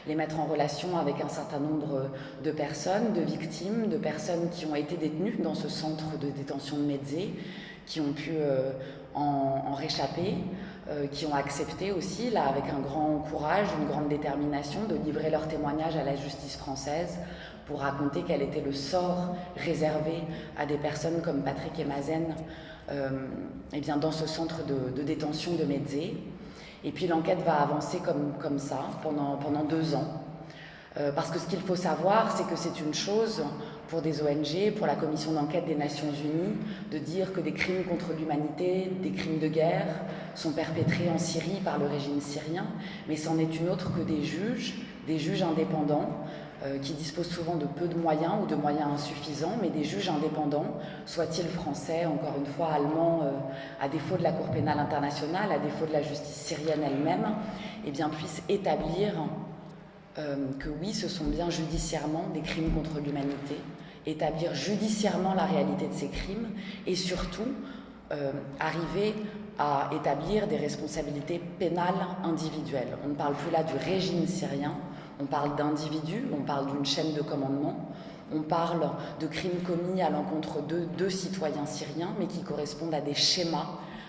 les mettre en relation avec un certain nombre de personnes, de victimes, de personnes qui ont été détenues dans ce centre de détention de Médzé, qui ont pu en réchapper, qui ont accepté aussi, là, avec un grand courage, une grande détermination, de livrer leur témoignage à la justice française pour raconter quel était le sort réservé à des personnes comme Patrick et Mazen dans ce centre de détention de Médzé. Et puis l'enquête va avancer comme ça pendant 2 ans. Parce que ce qu'il faut savoir, c'est que c'est une chose pour des ONG, pour la commission d'enquête des Nations Unies, de dire que des crimes contre l'humanité, des crimes de guerre sont perpétrés en Syrie par le régime syrien, mais c'en est une autre que des juges indépendants, qui disposent souvent de peu de moyens ou de moyens insuffisants, mais des juges indépendants, soient-ils français, encore une fois allemands, à défaut de la Cour pénale internationale, à défaut de la justice syrienne elle-même, puissent établir que oui, ce sont bien judiciairement des crimes contre l'humanité, établir judiciairement la réalité de ces crimes et surtout arriver à établir des responsabilités pénales individuelles. On ne parle plus là du régime syrien, on parle d'individus, on parle d'une chaîne de commandement, on parle de crimes commis à l'encontre de 2 citoyens syriens, mais qui correspondent à des schémas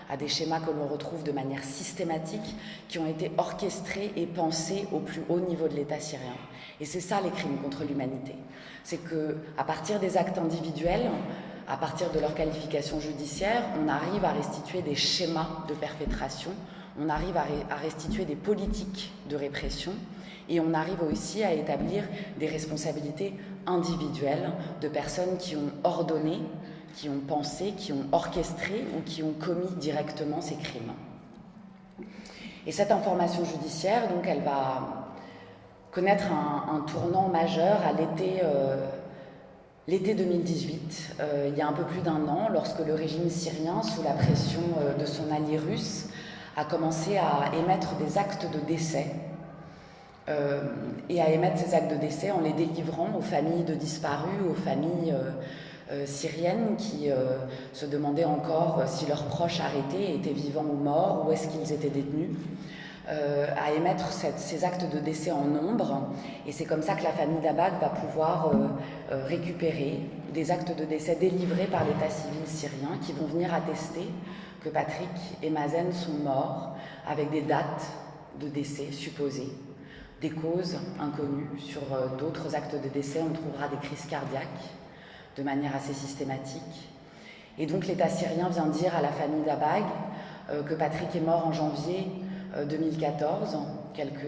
que l'on retrouve de manière systématique, qui ont été orchestrés et pensés au plus haut niveau de l'État syrien. Et c'est ça les crimes contre l'humanité. C'est qu'à partir des actes individuels, à partir de leur qualification judiciaire, on arrive à restituer des schémas de perpétration, on arrive à restituer des politiques de répression, et on arrive aussi à établir des responsabilités individuelles de personnes qui ont ordonné, qui ont pensé, qui ont orchestré ou qui ont commis directement ces crimes. Et cette information judiciaire, donc, elle va connaître un tournant majeur à l'été 2018, il y a un peu plus d'1 an, lorsque le régime syrien, sous la pression de son allié russe, a commencé à émettre des actes de décès, et à émettre ces actes de décès en les délivrant aux familles de disparus, aux familles syriennes qui se demandaient encore si leurs proches arrêtés étaient vivants ou morts, où est-ce qu'ils étaient détenus, à émettre ces actes de décès en nombre. Et c'est comme ça que la famille d'Abad va pouvoir récupérer des actes de décès délivrés par l'état civil syrien qui vont venir attester que Patrick et Mazen sont morts avec des dates de décès supposées, des causes inconnues. Sur d'autres actes de décès, on trouvera des crises cardiaques de manière assez systématique. Et donc l'État syrien vient dire à la famille d'Abag que Patrick est mort en janvier 2014, quelques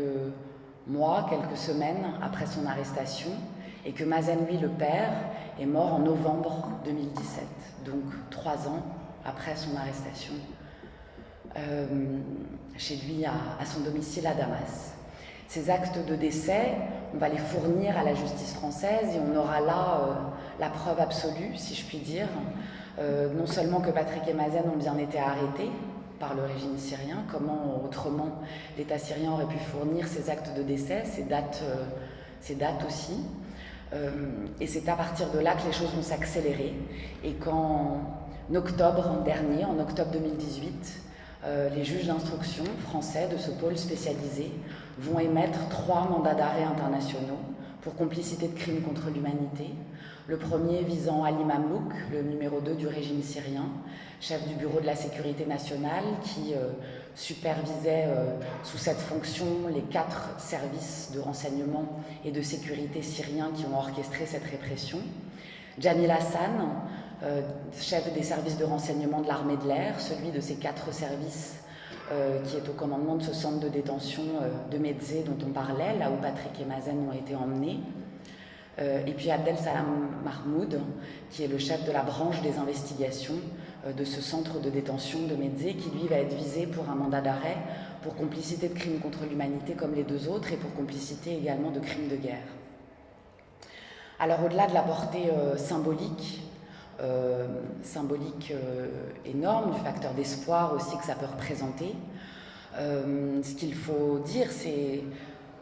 mois, quelques semaines après son arrestation, et que Mazen, lui, le père, est mort en novembre 2017, donc 3 ans après son arrestation, chez lui à son domicile à Damas. Ces actes de décès, on va les fournir à la justice française et on aura là la preuve absolue, si je puis dire, non seulement que Patrick et Mazen ont bien été arrêtés par le régime syrien, comment autrement l'État syrien aurait pu fournir ces actes de décès, ces dates aussi, et c'est à partir de là que les choses vont s'accélérer et qu'en octobre dernier, en octobre 2018, les juges d'instruction français de ce pôle spécialisé vont émettre 3 mandats d'arrêt internationaux pour complicité de crimes contre l'humanité. Le premier visant Ali Mamlouk, le numéro 2 du régime syrien, chef du bureau de la sécurité nationale, qui supervisait sous cette fonction les 4 services de renseignement et de sécurité syriens qui ont orchestré cette répression. Jamil Hassan, chef des services de renseignement de l'armée de l'air, celui de ces 4 services qui est au commandement de ce centre de détention de Médzé dont on parlait, là où Patrick et Mazen ont été emmenés. Et puis Abdel Salam Mahmoud, qui est le chef de la branche des investigations de ce centre de détention de Médzé, qui lui va être visé pour un mandat d'arrêt pour complicité de crimes contre l'humanité comme les deux autres et pour complicité également de crimes de guerre. Alors au-delà de la portée symbolique énorme, du facteur d'espoir aussi que ça peut représenter, ce qu'il faut dire, c'est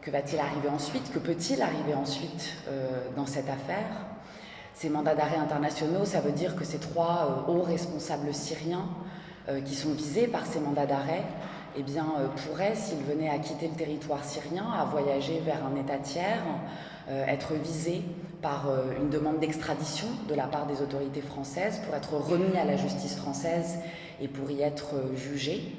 que va-t-il arriver ensuite, que peut-il arriver ensuite dans cette affaire? Ces mandats d'arrêt internationaux, ça veut dire que ces trois hauts responsables syriens qui sont visés par ces mandats d'arrêt, eh bien, pourraient, s'ils venaient à quitter le territoire syrien, à voyager vers un État tiers, être visés par une demande d'extradition de la part des autorités françaises pour être remis à la justice française et pour y être jugés.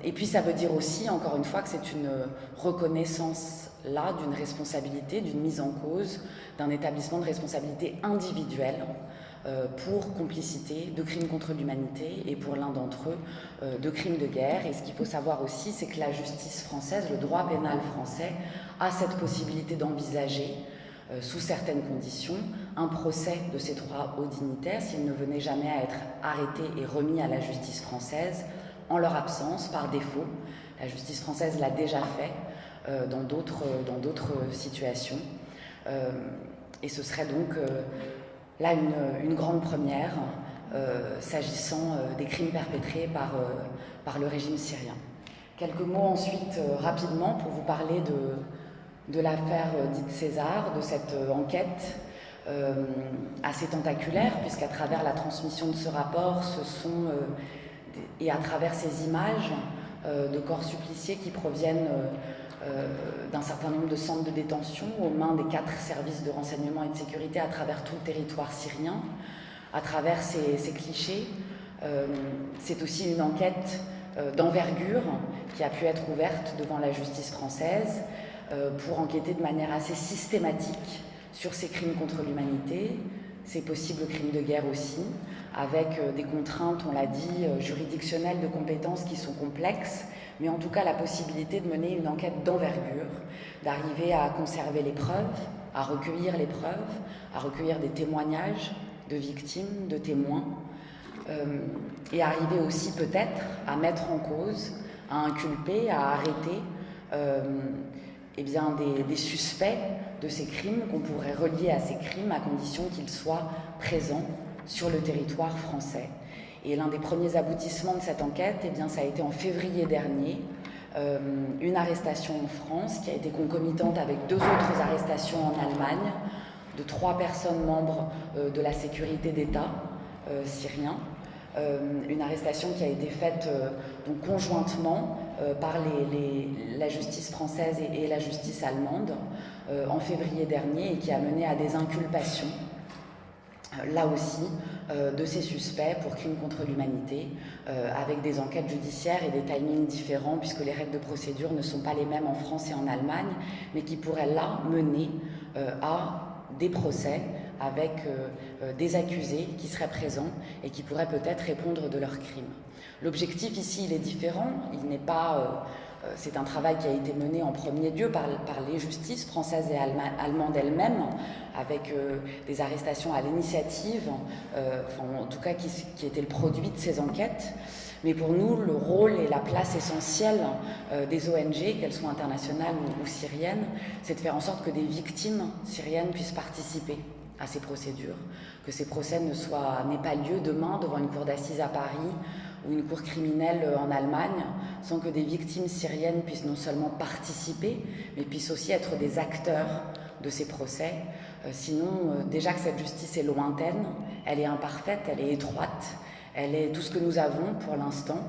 Et puis ça veut dire aussi, encore une fois, que c'est une reconnaissance là d'une responsabilité, d'une mise en cause, d'un établissement de responsabilité individuelle pour complicité de crimes contre l'humanité et pour l'un d'entre eux de crimes de guerre. Et ce qu'il faut savoir aussi, c'est que la justice française, le droit pénal français, a cette possibilité d'envisager, sous certaines conditions, un procès de ces trois hauts dignitaires s'ils ne venaient jamais à être arrêtés et remis à la justice française en leur absence, par défaut. La justice française l'a déjà fait dans d'autres situations. Et ce serait donc là une grande première s'agissant des crimes perpétrés par le régime syrien. Quelques mots ensuite, rapidement, pour vous parler de l'affaire dite César, de cette enquête assez tentaculaire, puisqu'à travers la transmission de ce rapport, et à travers ces images de corps suppliciés qui proviennent d'un certain nombre de centres de détention aux mains des 4 services de renseignement et de sécurité à travers tout le territoire syrien, à travers ces clichés, c'est aussi une enquête d'envergure qui a pu être ouverte devant la justice française pour enquêter de manière assez systématique sur ces crimes contre l'humanité, ces possibles crimes de guerre aussi, avec des contraintes, on l'a dit, juridictionnelles de compétences qui sont complexes, mais en tout cas la possibilité de mener une enquête d'envergure, d'arriver à conserver les preuves, à recueillir les preuves, à recueillir des témoignages de victimes, de témoins, et arriver aussi peut-être à mettre en cause, à inculper, à arrêter eh bien, des suspects de ces crimes qu'on pourrait relier à ces crimes à condition qu'ils soient présents sur le territoire français. Et l'un des premiers aboutissements de cette enquête, eh bien, ça a été en février dernier, une arrestation en France qui a été concomitante avec 2 autres arrestations en Allemagne de 3 personnes membres de la sécurité d'État syrien. Une arrestation qui a été faite donc conjointement par la justice française et la justice allemande en février dernier et qui a mené à des inculpations, là aussi, de ces suspects pour crimes contre l'humanité, avec des enquêtes judiciaires et des timings différents puisque les règles de procédure ne sont pas les mêmes en France et en Allemagne, mais qui pourraient là mener à des procès avec des accusés qui seraient présents et qui pourraient peut-être répondre de leurs crimes. L'objectif ici, il est différent, il n'est pas... c'est un travail qui a été mené en premier lieu par les justices françaises et allemandes elles-mêmes, avec des arrestations à l'initiative, en tout cas qui étaient le produit de ces enquêtes. Mais pour nous, le rôle et la place essentielle des ONG, qu'elles soient internationales ou syriennes, c'est de faire en sorte que des victimes syriennes puissent participer à ces procédures, que ces procès n'aient pas lieu demain devant une cour d'assises à Paris ou une cour criminelle en Allemagne, sans que des victimes syriennes puissent non seulement participer, mais puissent aussi être des acteurs de ces procès. Sinon, déjà que cette justice est lointaine, elle est imparfaite, elle est étroite, elle est tout ce que nous avons pour l'instant,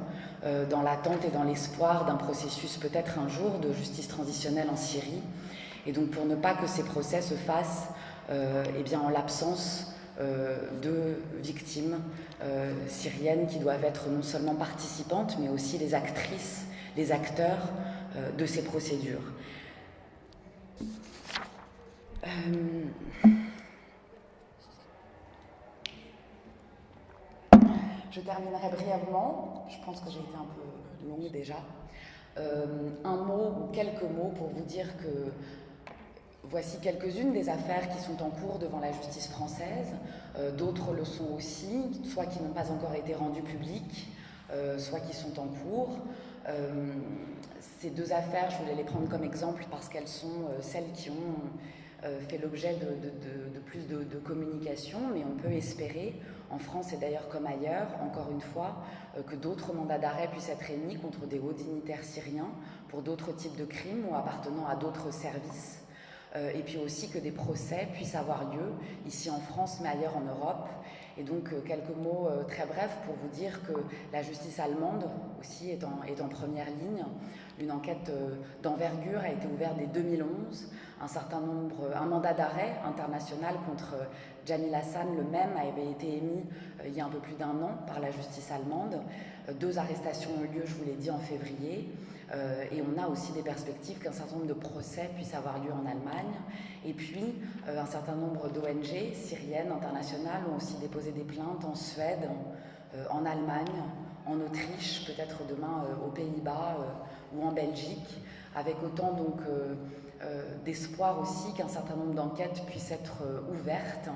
dans l'attente et dans l'espoir d'un processus peut-être un jour de justice transitionnelle en Syrie. Et donc pour ne pas que ces procès se fassent eh bien, en l'absence de victimes syriennes qui doivent être non seulement participantes, mais aussi les actrices, les acteurs de ces procédures. Je terminerai brièvement. Je pense que j'ai été un peu longue déjà. Un mot ou quelques mots pour vous dire que voici quelques-unes des affaires qui sont en cours devant la justice française. D'autres le sont aussi, soit qui n'ont pas encore été rendues publiques, soit qui sont en cours. Ces deux affaires, je voulais les prendre comme exemple parce qu'elles sont celles qui ont fait l'objet de plus de communication, mais on peut espérer, en France et d'ailleurs comme ailleurs, encore une fois, que d'autres mandats d'arrêt puissent être émis contre des hauts dignitaires syriens pour d'autres types de crimes ou appartenant à d'autres services. Et puis aussi que des procès puissent avoir lieu, ici en France, mais ailleurs en Europe. Et donc quelques mots très brefs pour vous dire que la justice allemande aussi est en première ligne. Une enquête d'envergure a été ouverte dès 2011. Un mandat d'arrêt international contre Jamil Hassan, le même, avait été émis il y a un peu plus d'un an par la justice allemande. 2 arrestations ont eu lieu, je vous l'ai dit, en février. Et on a aussi des perspectives qu'un certain nombre de procès puissent avoir lieu en Allemagne. Et puis, un certain nombre d'ONG syriennes, internationales, ont aussi déposé des plaintes en Suède, en Allemagne, en Autriche, peut-être demain aux Pays-Bas ou en Belgique, avec autant donc d'espoir aussi qu'un certain nombre d'enquêtes puissent être ouvertes,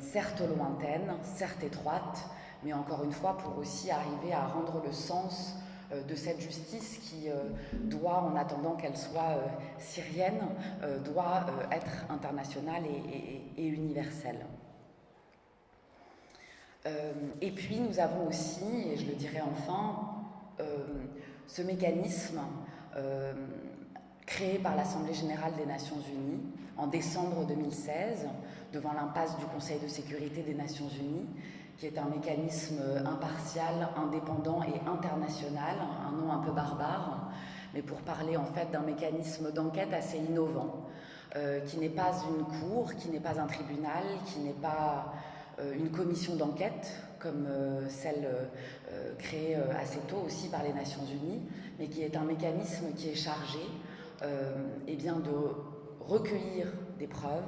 certes lointaines, certes étroites, mais encore une fois pour aussi arriver à rendre le sens de cette justice qui doit, en attendant qu'elle soit syrienne, doit être internationale et universelle. Et puis nous avons aussi, et je le dirai enfin, ce mécanisme créé par l'Assemblée générale des Nations unies en décembre 2016, devant l'impasse du Conseil de sécurité des Nations unies, qui est un mécanisme impartial, indépendant et international, un nom un peu barbare, mais pour parler en fait d'un mécanisme d'enquête assez innovant, qui n'est pas une cour, qui n'est pas un tribunal, qui n'est pas une commission d'enquête, comme celle créée assez tôt aussi par les Nations unies, mais qui est un mécanisme qui est chargé eh bien de recueillir des preuves,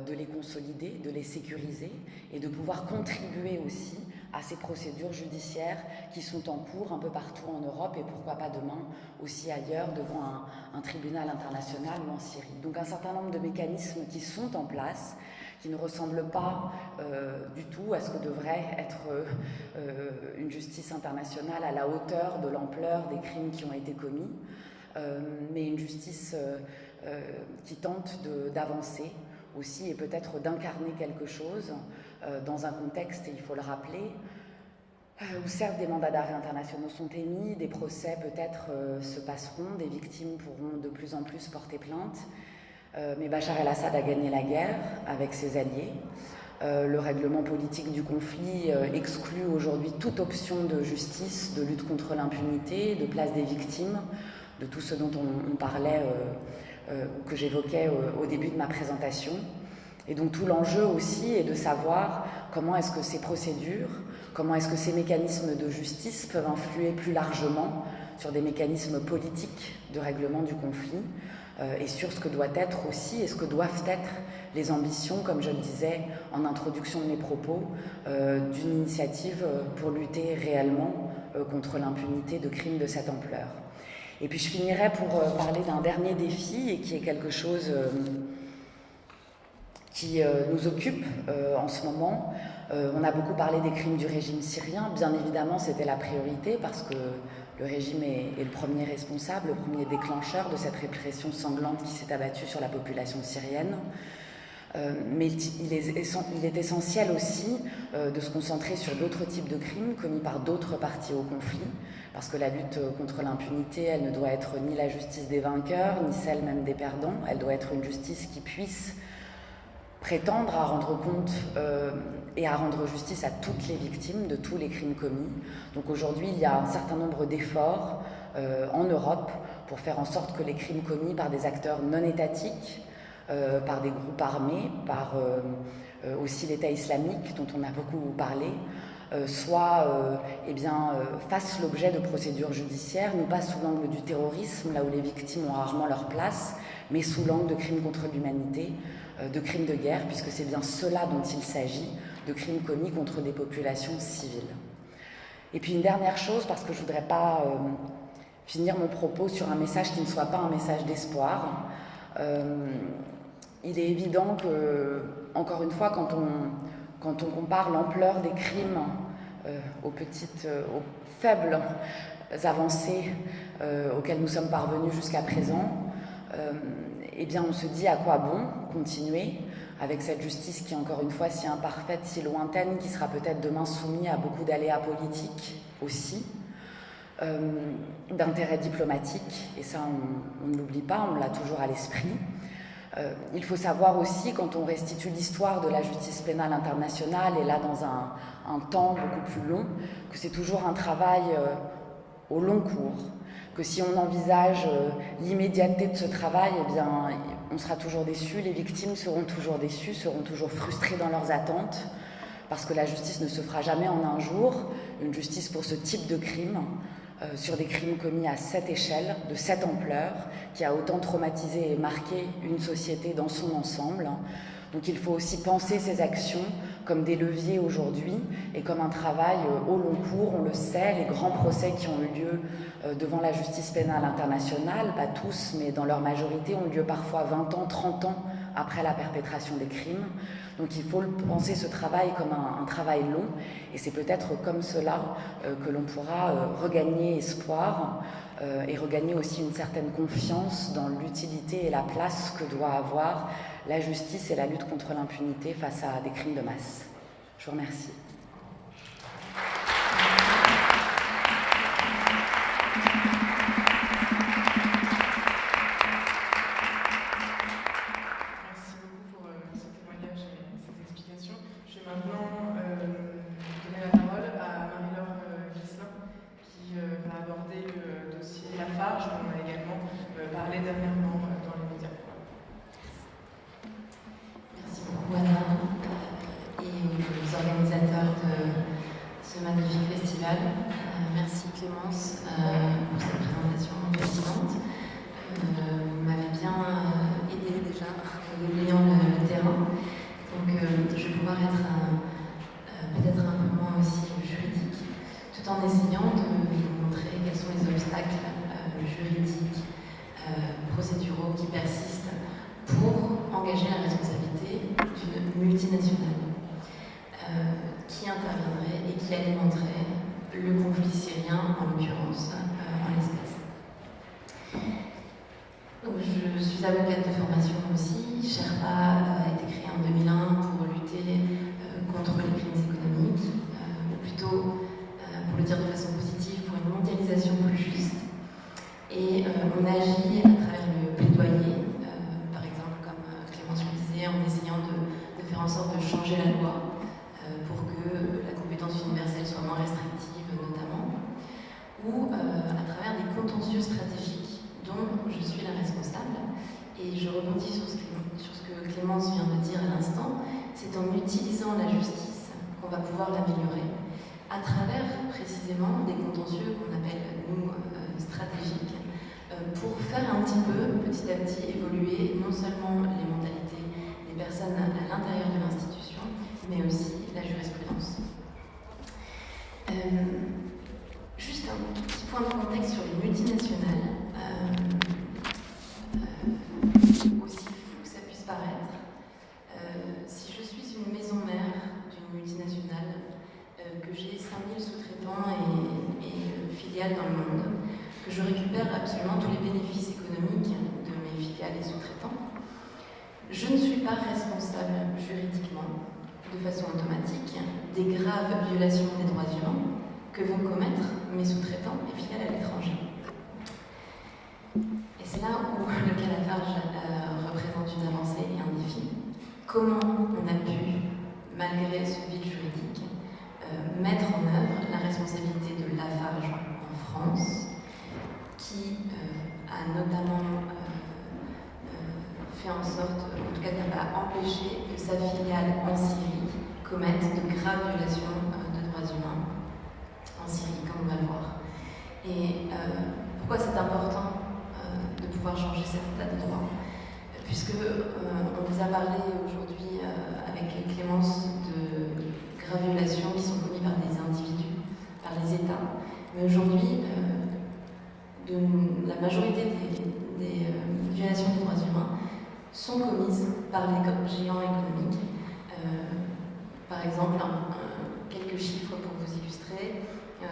de les consolider, de les sécuriser et de pouvoir contribuer aussi à ces procédures judiciaires qui sont en cours un peu partout en Europe et pourquoi pas demain aussi ailleurs devant un tribunal international ou en Syrie. Donc un certain nombre de mécanismes qui sont en place, qui ne ressemblent pas du tout à ce que devrait être une justice internationale à la hauteur de l'ampleur des crimes qui ont été commis, mais une justice qui tente d'avancer aussi et peut-être d'incarner quelque chose dans un contexte, et il faut le rappeler, où certes des mandats d'arrêt internationaux sont émis, des procès peut-être se passeront, des victimes pourront de plus en plus porter plainte, mais Bachar el-Assad a gagné la guerre avec ses alliés. Le règlement politique du conflit exclut aujourd'hui toute option de justice, de lutte contre l'impunité, de place des victimes, de tout ce dont on parlait que j'évoquais au début de ma présentation. Et donc tout l'enjeu aussi est de savoir comment est-ce que ces procédures, comment est-ce que ces mécanismes de justice peuvent influer plus largement sur des mécanismes politiques de règlement du conflit et sur ce que doit être aussi et ce que doivent être les ambitions, comme je le disais en introduction de mes propos, d'une initiative pour lutter réellement contre l'impunité de crimes de cette ampleur. Et puis je finirai pour parler d'un dernier défi et qui est quelque chose qui nous occupe en ce moment. On a beaucoup parlé des crimes du régime syrien. Bien évidemment, c'était la priorité parce que le régime est le premier responsable, le premier déclencheur de cette répression sanglante qui s'est abattue sur la population syrienne. Mais il est essentiel aussi de se concentrer sur d'autres types de crimes commis par d'autres parties au conflit, parce que la lutte contre l'impunité, elle ne doit être ni la justice des vainqueurs, ni celle même des perdants. Elle doit être une justice qui puisse prétendre à rendre compte et à rendre justice à toutes les victimes de tous les crimes commis. Donc aujourd'hui, il y a un certain nombre d'efforts en Europe pour faire en sorte que les crimes commis par des acteurs non étatiques, par des groupes armés, par aussi l'État islamique dont on a beaucoup parlé, fassent l'objet de procédures judiciaires, non pas sous l'angle du terrorisme, là où les victimes ont rarement leur place, mais sous l'angle de crimes contre l'humanité, de crimes de guerre, puisque c'est bien cela dont il s'agit, de crimes commis contre des populations civiles. Et puis une dernière chose, parce que je ne voudrais pas finir mon propos sur un message qui ne soit pas un message d'espoir. Il est évident que, encore une fois, quand on compare l'ampleur des crimes aux faibles avancées auxquelles nous sommes parvenus jusqu'à présent, eh bien on se dit à quoi bon continuer avec cette justice qui est encore une fois si imparfaite, si lointaine, qui sera peut-être demain soumise à beaucoup d'aléas politiques aussi, d'intérêts diplomatiques, et ça on ne l'oublie pas, on l'a toujours à l'esprit. Il faut savoir aussi, quand on restitue l'histoire de la justice pénale internationale, et là dans un temps beaucoup plus long, que c'est toujours un travail au long cours, que si on envisage l'immédiateté de ce travail, eh bien, on sera toujours déçu, les victimes seront toujours déçues, seront toujours frustrées dans leurs attentes, parce que la justice ne se fera jamais en un jour, une justice pour ce type de crime, sur des crimes commis à cette échelle, de cette ampleur, qui a autant traumatisé et marqué une société dans son ensemble. Donc il faut aussi penser ces actions comme des leviers aujourd'hui et comme un travail au long cours. On le sait, les grands procès qui ont eu lieu devant la justice pénale internationale, pas tous, mais dans leur majorité, ont lieu parfois 20 ans, 30 ans après la perpétration des crimes. Donc il faut penser ce travail comme un travail long, et c'est peut-être comme cela que l'on pourra regagner espoir et regagner aussi une certaine confiance dans l'utilité et la place que doit avoir la justice et la lutte contre l'impunité face à des crimes de masse. Je vous remercie. Clémence de graves violations qui sont commises par des individus, par les États Mais aujourd'hui, la majorité des violations des droits humains sont commises par les géants économiques. Par exemple, quelques chiffres pour vous illustrer.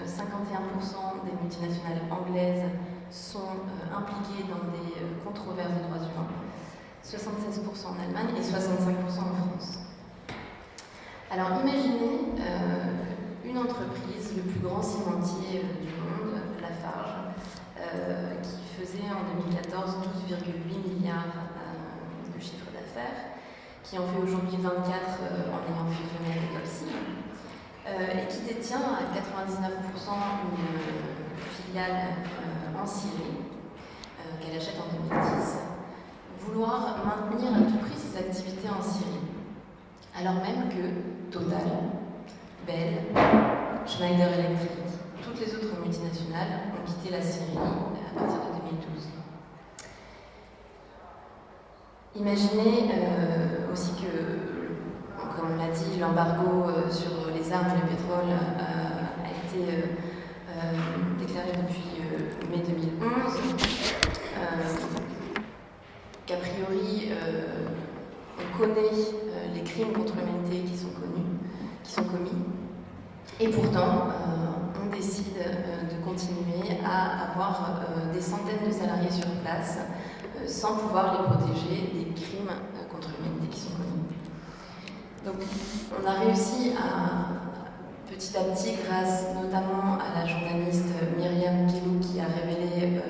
51% des multinationales anglaises sont impliquées dans des controverses de droits humains, 76% en Allemagne et 65% en France. Alors imaginez une entreprise, le plus grand cimentier du monde, Lafarge, qui faisait en 2014 12,8 milliards de chiffre d'affaires, qui en fait aujourd'hui 24 en ayant fusionné avec Holcim, et qui détient à 99% une filiale en Syrie, qu'elle achète en 2010, vouloir maintenir à tout prix ses activités en Syrie, alors même que Total, Bell, Schneider Electric, toutes les autres multinationales ont quitté la Syrie à partir de 2012. Imaginez aussi que, comme on l'a dit, l'embargo sur les armes et le pétrole a été déclaré depuis mai 2011, qu'a priori on connaît les crimes contre l'humanité qui sont commis, et pourtant on décide de continuer à avoir des centaines de salariés sur place sans pouvoir les protéger des crimes contre l'humanité qui sont commis. Donc on a réussi petit à petit, grâce notamment à la journaliste Myriam Kellou qui a révélé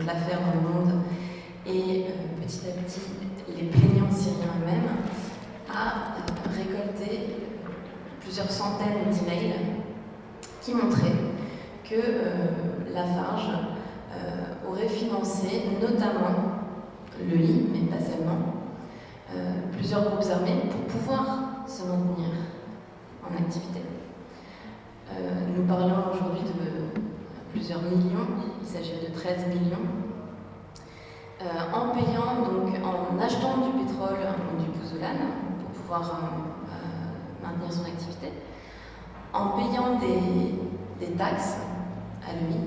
l'affaire dans le Monde, et petit à petit les plaignants syriens eux-mêmes, à récolter plusieurs centaines d'emails qui montraient que Lafarge aurait financé notamment le LI, mais pas seulement, plusieurs groupes armés pour pouvoir se maintenir en activité. Nous parlons aujourd'hui de plusieurs millions, il s'agirait de 13 millions, en payant, donc en achetant du pétrole ou du pouzzolane pour pouvoir maintenir son activité, en payant des taxes à lui,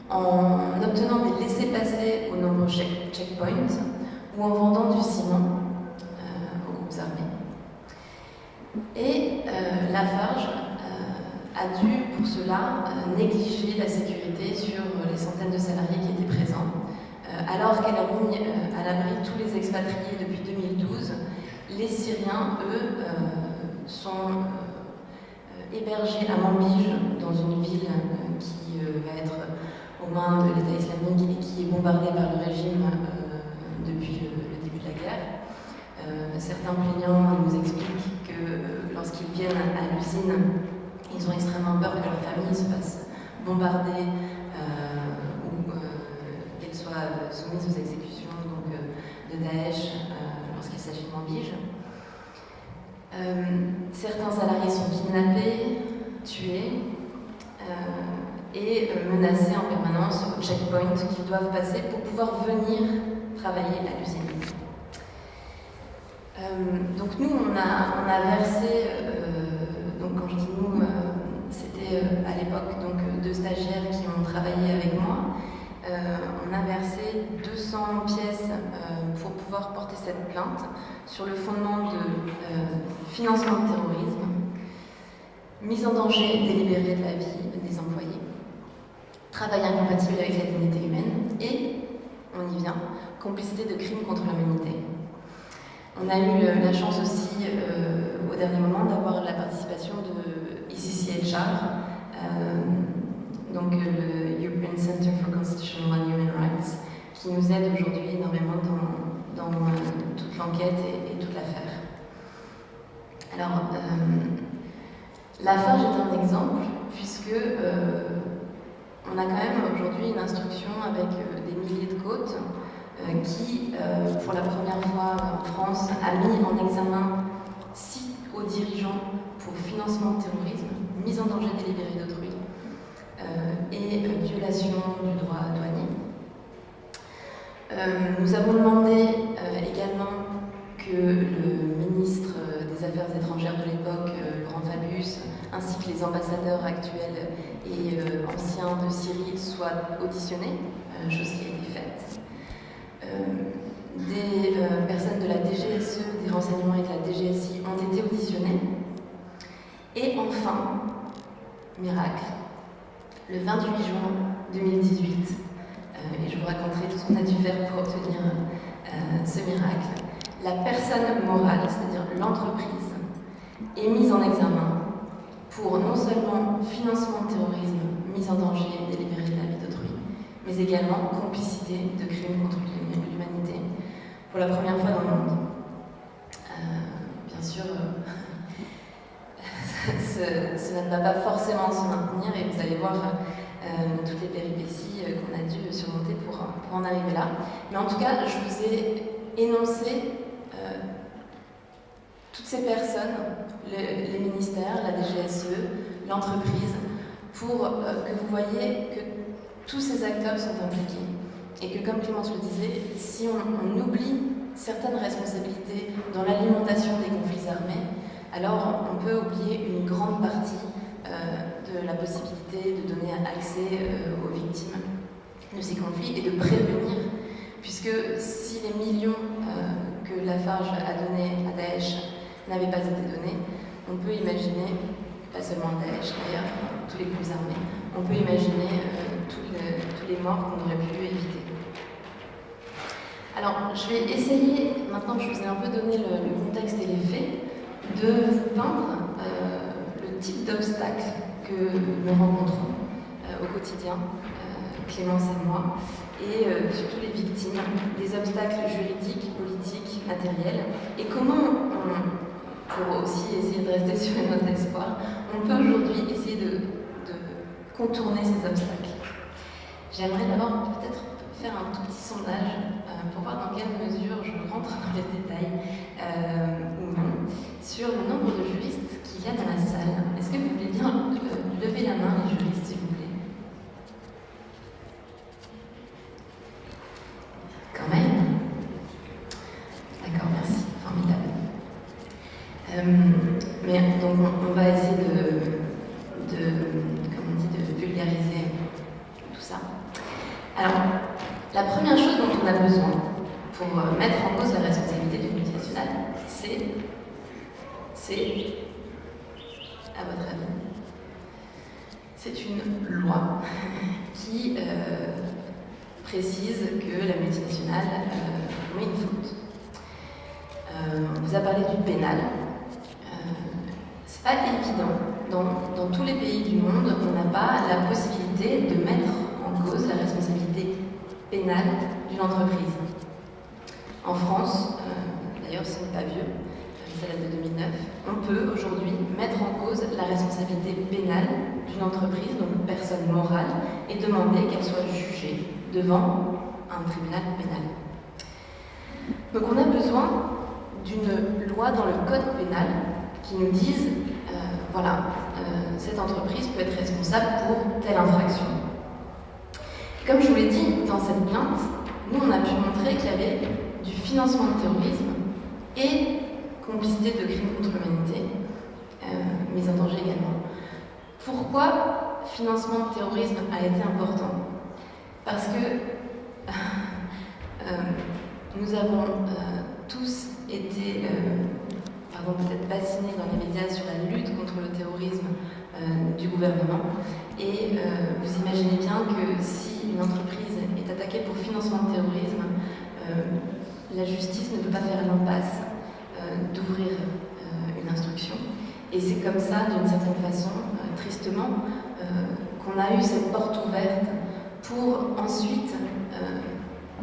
en obtenant des laissez-passer aux nombreux checkpoints ou en vendant du ciment aux groupes armés. Et Lafarge a dû, pour cela, négliger la sécurité sur les centaines de salariés qui étaient présents, alors qu'elle a mis à l'abri tous les expatriés depuis 2012. Les Syriens, eux, sont hébergés à Manbij, dans une ville qui va être aux mains de l'État islamique et qui est bombardée par le régime depuis le début de la guerre. Certains plaignants nous expliquent que lorsqu'ils viennent à l'usine, ils ont extrêmement peur que leur famille se fasse bombarder ou qu'elle soit soumise aux exécutions de Daesh lorsqu'il s'agit de Manbij. Certains salariés sont kidnappés, tués et menacés en permanence au checkpoint qu'ils doivent passer pour pouvoir venir travailler à l'usine. Donc nous, on a versé, donc quand je dis nous, c'était à l'époque donc 2 stagiaires qui ont travaillé avec moi. On a versé 200 pièces pour pouvoir porter cette plainte sur le fondement de financement de terrorisme, mise en danger délibérée de la vie des employés, travail incompatible avec la dignité humaine et, on y vient, complicité de crimes contre l'humanité. On a eu la chance aussi, au dernier moment, d'avoir la participation de ICCHR, donc le European Center for Constitutional and Human Rights, qui nous aide aujourd'hui énormément dans toute l'enquête et toute l'affaire. Alors, Lafarge est un exemple, puisque on a quand même aujourd'hui une instruction avec des milliers de côtes qui, pour la première fois en France, a mis en examen 6 hauts dirigeants pour financement de terrorisme, mise en danger délibérée d'autrui et violation du droit douanier. Nous avons demandé également que le ministre des Affaires étrangères de l'époque, Laurent Fabius, ainsi que les ambassadeurs actuels et anciens de Syrie soient auditionnés, chose qui a été faite. Des personnes de la DGSE, des renseignements et de la DGSI ont été auditionnées. Et enfin, miracle, le 28 juin 2018, et je vous raconterai tout ce qu'on a dû faire pour obtenir ce miracle, la personne morale, c'est-à-dire l'entreprise, est mise en examen pour non seulement financement de terrorisme, mise en danger délibérée de la vie d'autrui, mais également complicité de crimes contre l'humanité, pour la première fois dans le monde. Bien sûr, cela ne va pas forcément se maintenir et vous allez voir toutes les péripéties qu'on a dû surmonter pour en arriver là. Mais en tout cas, je vous ai énoncé toutes ces personnes, les ministères, la DGSE, l'entreprise, pour que vous voyez que tous ces acteurs sont impliqués. Et que, comme Clémence le disait, si on oublie certaines responsabilités dans l'alimentation des conflits armés, alors on peut oublier une grande partie de la possibilité de donner accès aux victimes de ces conflits et de prévenir, puisque si les millions que Lafarge a donnés à Daesh n'avaient pas été donnés, on peut imaginer, pas seulement Daesh d'ailleurs, tous les groupes armés, on peut imaginer tous les morts qu'on aurait pu éviter. Alors, je vais essayer, maintenant que je vous ai un peu donné le contexte et les faits, de vous peindre le type d'obstacles que nous rencontrons au quotidien, Clémence et moi, et surtout les victimes, des obstacles juridiques, politiques, matériels, et comment, pour aussi essayer de rester sur une note d'espoir, on peut aujourd'hui essayer de contourner ces obstacles. J'aimerais d'abord peut-être faire un tout petit sondage pour voir dans quelle mesure je rentre dans les détails ou non sur le nombre de juristes qu'il y a dans la salle. Est-ce que vous voulez bien lever la main, les juristes, s'il vous plaît? Quand même. D'accord, merci. Formidable. Mais donc on va essayer de vulgariser tout ça. Alors, la première chose dont on a besoin pour mettre en cause la responsabilité du multinational, c'est, à votre avis, c'est une loi qui précise que la multinationale commet une faute. On vous a parlé du pénal. C'est pas évident. Dans tous les pays du monde, on n'a pas la possibilité de mettre en cause la responsabilité pénale d'une entreprise. En France, d'ailleurs ce n'est pas vieux, ça date de 2009, on peut aujourd'hui mettre en cause la responsabilité pénale d'une entreprise, donc une personne morale, et demander qu'elle soit jugée devant un tribunal pénal. Donc on a besoin d'une loi dans le code pénal qui nous dise, voilà, cette entreprise peut être responsable pour telle infraction. Comme je vous l'ai dit, dans cette plainte, nous on a pu montrer qu'il y avait du financement de terrorisme et complicité de crimes contre l'humanité, mise en danger également. Pourquoi financement de terrorisme a été important? Parce que nous avons tous été, peut-être bassinés dans les médias sur la lutte contre le terrorisme du gouvernement. Et vous imaginez bien que si une entreprise est attaquée pour financement de terrorisme, la justice ne peut pas faire l'impasse d'ouvrir une instruction. Et c'est comme ça, d'une certaine façon, tristement, qu'on a eu cette porte ouverte pour ensuite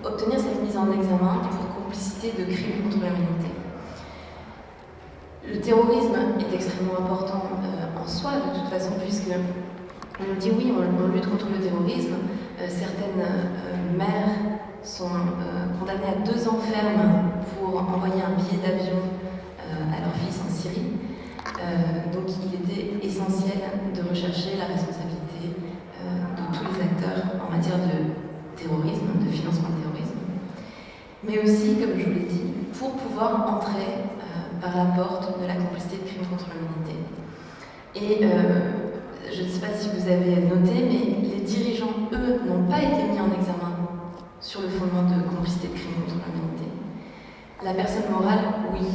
obtenir cette mise en examen pour complicité de crimes contre l'humanité. Le terrorisme est extrêmement important en soi, de toute façon, puisque on nous dit oui, on lutte contre le terrorisme. Certaines mères sont condamnées à 2 ans ferme pour envoyer un billet d'avion à leur fils en Syrie. Donc il était essentiel de rechercher la responsabilité de tous les acteurs en matière de terrorisme, de financement de terrorisme. Mais aussi, comme je vous l'ai dit, pour pouvoir entrer par la porte de la complicité de crimes contre l'humanité. Et je ne sais pas si vous avez noté, mais les dirigeants, eux, n'ont pas été mis en examen sur le fondement de complicité de crime contre l'humanité. La personne morale, oui.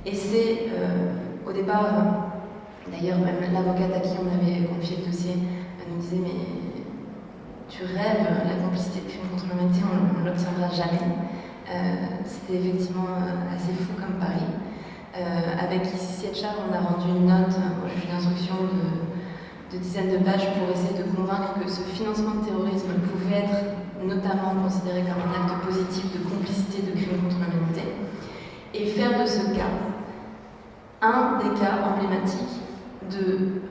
Et c'est, au départ, d'ailleurs, même l'avocate à qui on avait confié le dossier nous disait « Mais tu rêves, la complicité de crime contre l'humanité, on ne l'obtiendra jamais. » C'était effectivement assez fou comme pari. Avec Ici Etchar, on a rendu une note au juge d'instruction de dizaines de pages pour essayer de convaincre que ce financement de terrorisme pouvait être notamment considéré comme un acte positif de complicité de crime contre l'humanité, et faire de ce cas un des cas emblématiques de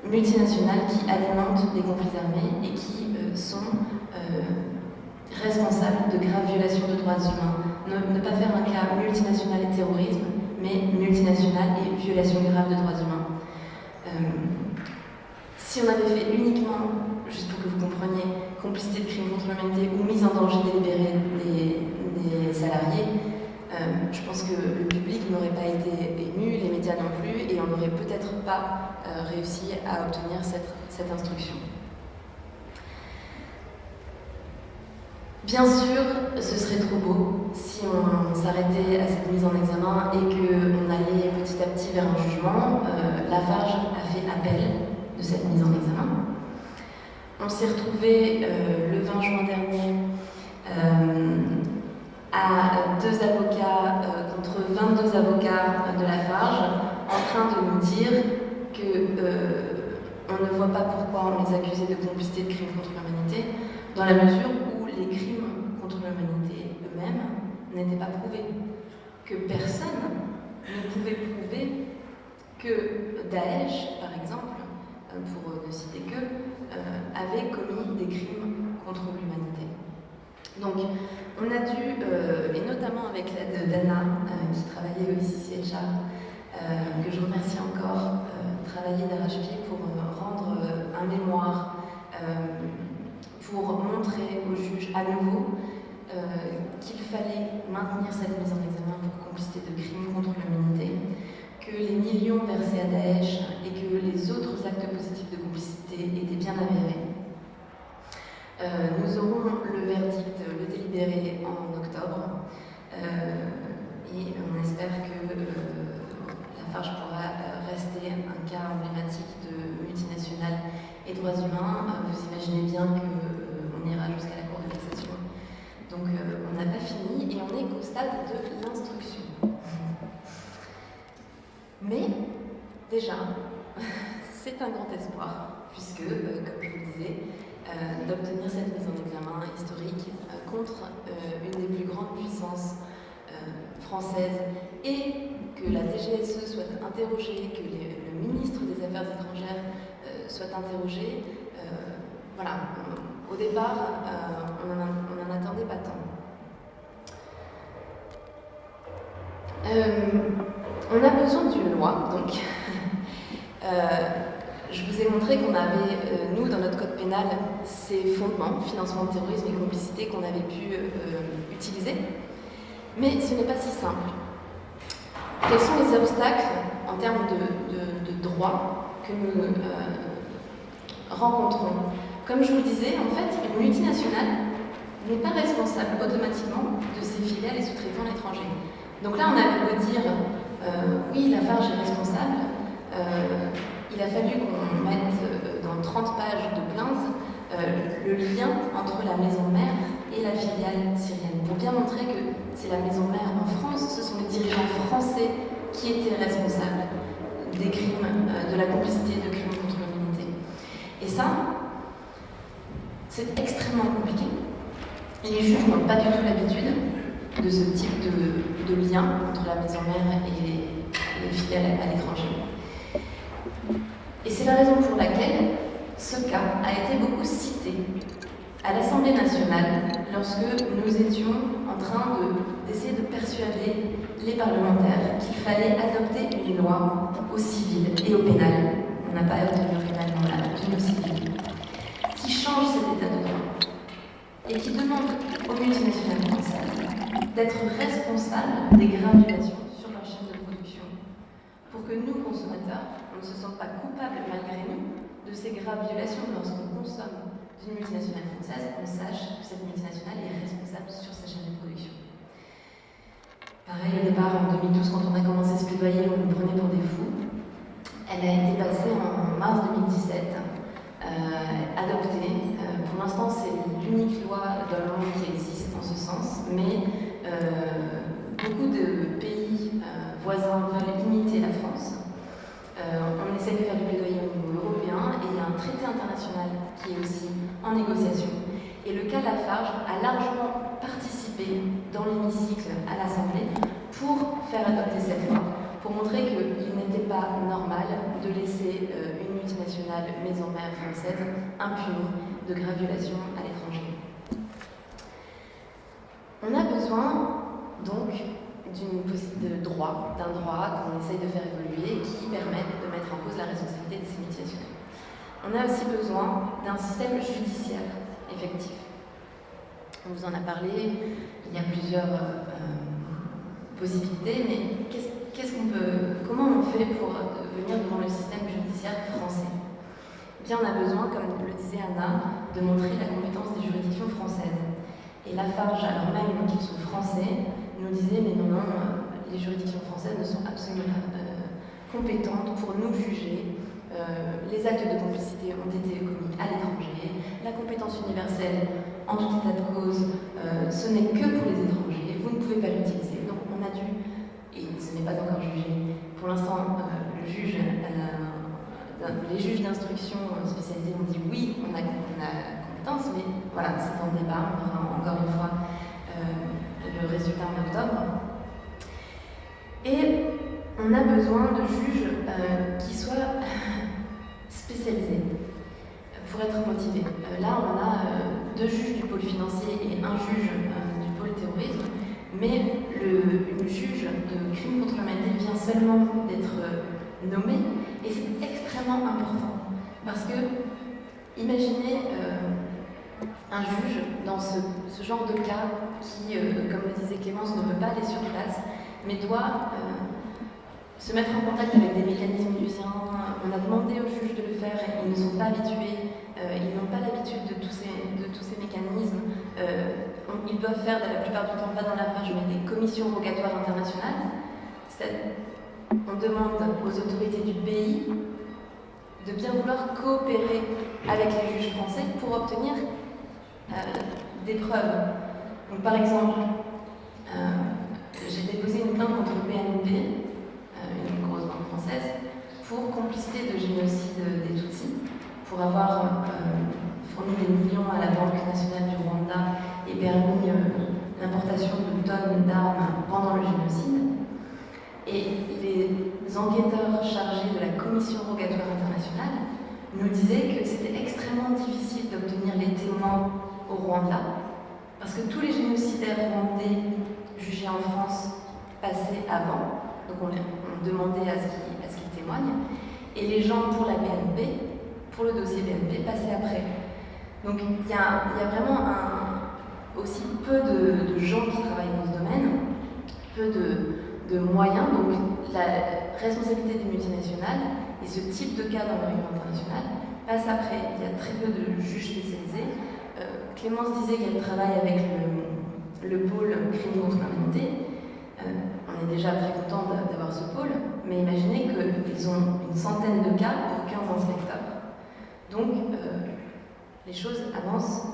multinationales qui alimentent des conflits armés et qui sont responsables de graves violations de droits humains. Ne pas faire un cas multinational et terrorisme, mais multinational et violation grave de droits humains. Si on avait fait uniquement, juste pour que vous compreniez, complicité de crime contre l'humanité ou mise en danger délibérée des salariés, je pense que le public n'aurait pas été ému, les médias non plus, et on n'aurait peut-être pas réussi à obtenir cette instruction. Bien sûr, ce serait trop beau si on s'arrêtait à cette mise en examen et qu'on allait petit à petit vers un jugement. Lafarge a fait appel de cette mise en examen. On s'est retrouvé le 20 juin dernier à 2 avocats contre 22 avocats de Lafarge en train de nous dire qu'on ne voit pas pourquoi on les accusait de complicité de crimes contre l'humanité, dans la mesure où les crimes contre l'humanité eux-mêmes n'étaient pas prouvés, que personne ne pouvait prouver que Daesh, par exemple, pour ne citer que, avait commis des crimes contre l'humanité. Donc, on a dû, et notamment avec l'aide d'Anna, qui travaillait au Ici Etchar, que je remercie encore, travailler d'arrache-pied pour rendre un mémoire, pour montrer aux juges à nouveau qu'il fallait maintenir cette mise en examen pour complicité de crimes contre l'humanité, que les millions versés à Daesh et que les autres actes positifs de complicité étaient bien avérés. Nous aurons le verdict, le délibéré en octobre, et on espère que Lafarge pourra rester un cas emblématique de multinationale et droits humains. Vous imaginez bien qu'on ira jusqu'à la Cour de cassation. Donc on n'a pas fini et on est qu'au stade de l'instruction. Mais déjà, c'est un grand espoir, puisque, comme je vous le disais, d'obtenir cette mise en examen historique contre une des plus grandes puissances françaises, et que la DGSE soit interrogée, que le ministre des Affaires étrangères soit interrogé. Voilà, au départ, on n'en attendait pas tant. On a besoin d'une loi, donc je vous ai montré qu'on avait, nous, dans notre code pénal, ces fondements, financement de terrorisme et complicité, qu'on avait pu utiliser. Mais ce n'est pas si simple. Quels sont les obstacles en termes de droit que nous rencontrons? Comme je vous le disais, en fait, une multinationale n'est pas responsable automatiquement de ses filiales et sous-traitants à l'étranger. Donc là, on a beau dire oui, Lafarge est responsable, il a fallu qu'on mette dans 30 pages de plainte le lien entre la maison mère et la filiale syrienne, pour bien montrer que c'est la maison mère en France, ce sont les dirigeants français qui étaient responsables des crimes, de la complicité de crimes contre l'humanité. Et ça, c'est extrêmement compliqué. Et les juges n'ont pas du tout l'habitude de ce type de lien entre la maison mère et les filiales à l'étranger. Et c'est la raison pour laquelle ce cas a été beaucoup cité à l'Assemblée nationale lorsque nous étions en train d'essayer de persuader les parlementaires qu'il fallait adopter une loi au civil et au pénal. On n'a pas obtenu au pénal, mais on l'a obtenu au civil, qui change cet état de droit et qui demande aux multinationales françaises d'être responsables des graves violations sur leur chaîne de production pour que nous, consommateurs, on ne se sente pas coupables malgré nous de ces graves violations lorsqu'on consomme d'une multinationale française, on sache que cette multinationale est responsable sur sa chaîne de production. Pareil, au départ, en 2012, quand on a commencé ce plaidoyer, on nous prenait pour des fous. Elle a été passée en mars 2017, adoptée. Pour l'instant, c'est l'unique loi dans le monde qui existe en ce sens, mais beaucoup de pays voisins veulent imiter la France. On essaie de faire du plaidoyer au niveau européen et il y a un traité international qui est aussi en négociation. Et le cas Lafarge a largement participé dans l'hémicycle à l'Assemblée pour faire adopter cette loi, pour montrer qu'il n'était pas normal de laisser une multinationale maison mère française impunie de graves violations à l'étranger. On a besoin donc d'un droit qu'on essaye de faire évoluer qui permette de mettre en cause la responsabilité de ces multinationales. On a aussi besoin d'un système judiciaire effectif. On vous en a parlé, il y a plusieurs possibilités, mais comment on fait pour venir devant le système judiciaire français? Bien, on a besoin, comme le disait Anna, de montrer la compétence des juridictions françaises. Et Lafarge, alors même qu'ils sont français, nous disait mais non, les juridictions françaises ne sont absolument pas compétentes pour nous juger. Les actes de complicité ont été commis à l'étranger. La compétence universelle, en tout état de cause, ce n'est que pour les étrangers. Vous ne pouvez pas l'utiliser. Donc on a dû, et ce n'est pas encore jugé, pour l'instant, les juges d'instruction spécialisés ont dit oui, on a compétence, mais voilà, c'est en débat. On aura encore une fois le résultat en octobre. Et on a besoin de juges qui soient spécialisés pour être motivés. Là, on a 2 juges du pôle financier et 1 juge du pôle terrorisme, mais le juge de crime contre l'humanité vient seulement d'être nommé, et c'est extrêmement important. Parce que, imaginez un juge dans ce genre de cas qui, comme le disait Clémence, ne peut pas aller sur place, mais doit se mettre en contact avec des mécanismes onusiens. On a demandé aux juges de le faire, et ils ne sont pas habitués, ils n'ont pas l'habitude de tous ces mécanismes. Ils doivent faire, la plupart du temps, pas dans la page, mais des commissions rogatoires internationales. On demande aux autorités du pays de bien vouloir coopérer avec les juges français pour obtenir des preuves. Donc, par exemple, j'ai déposé une plainte contre BNP, une grosse banque française, pour complicité de génocide des Tutsis, pour avoir fourni des millions à la Banque nationale du Rwanda et permis l'importation de tonnes d'armes pendant le génocide. Et les enquêteurs chargés de la Commission rogatoire internationale nous disaient que c'était extrêmement difficile d'obtenir les témoins au Rwanda, parce que tous les génocidaires rwandais jugés en France passaient avant, donc on demandait à ce qu'ils témoignent, et les gens pour la BNP, pour le dossier BNP, passaient après. Donc il y a vraiment aussi peu de gens qui travaillent dans ce domaine, peu de moyens, donc la responsabilité des multinationales et ce type de cas dans le règlement international passe après. Il y a très peu de juges spécialisés. Clémence disait qu'elle travaille avec le pôle crime contre l'humanité. On est déjà très content d'avoir ce pôle, mais imaginez qu'ils ont une centaine de cas pour 15 inspecteurs. Donc, les choses avancent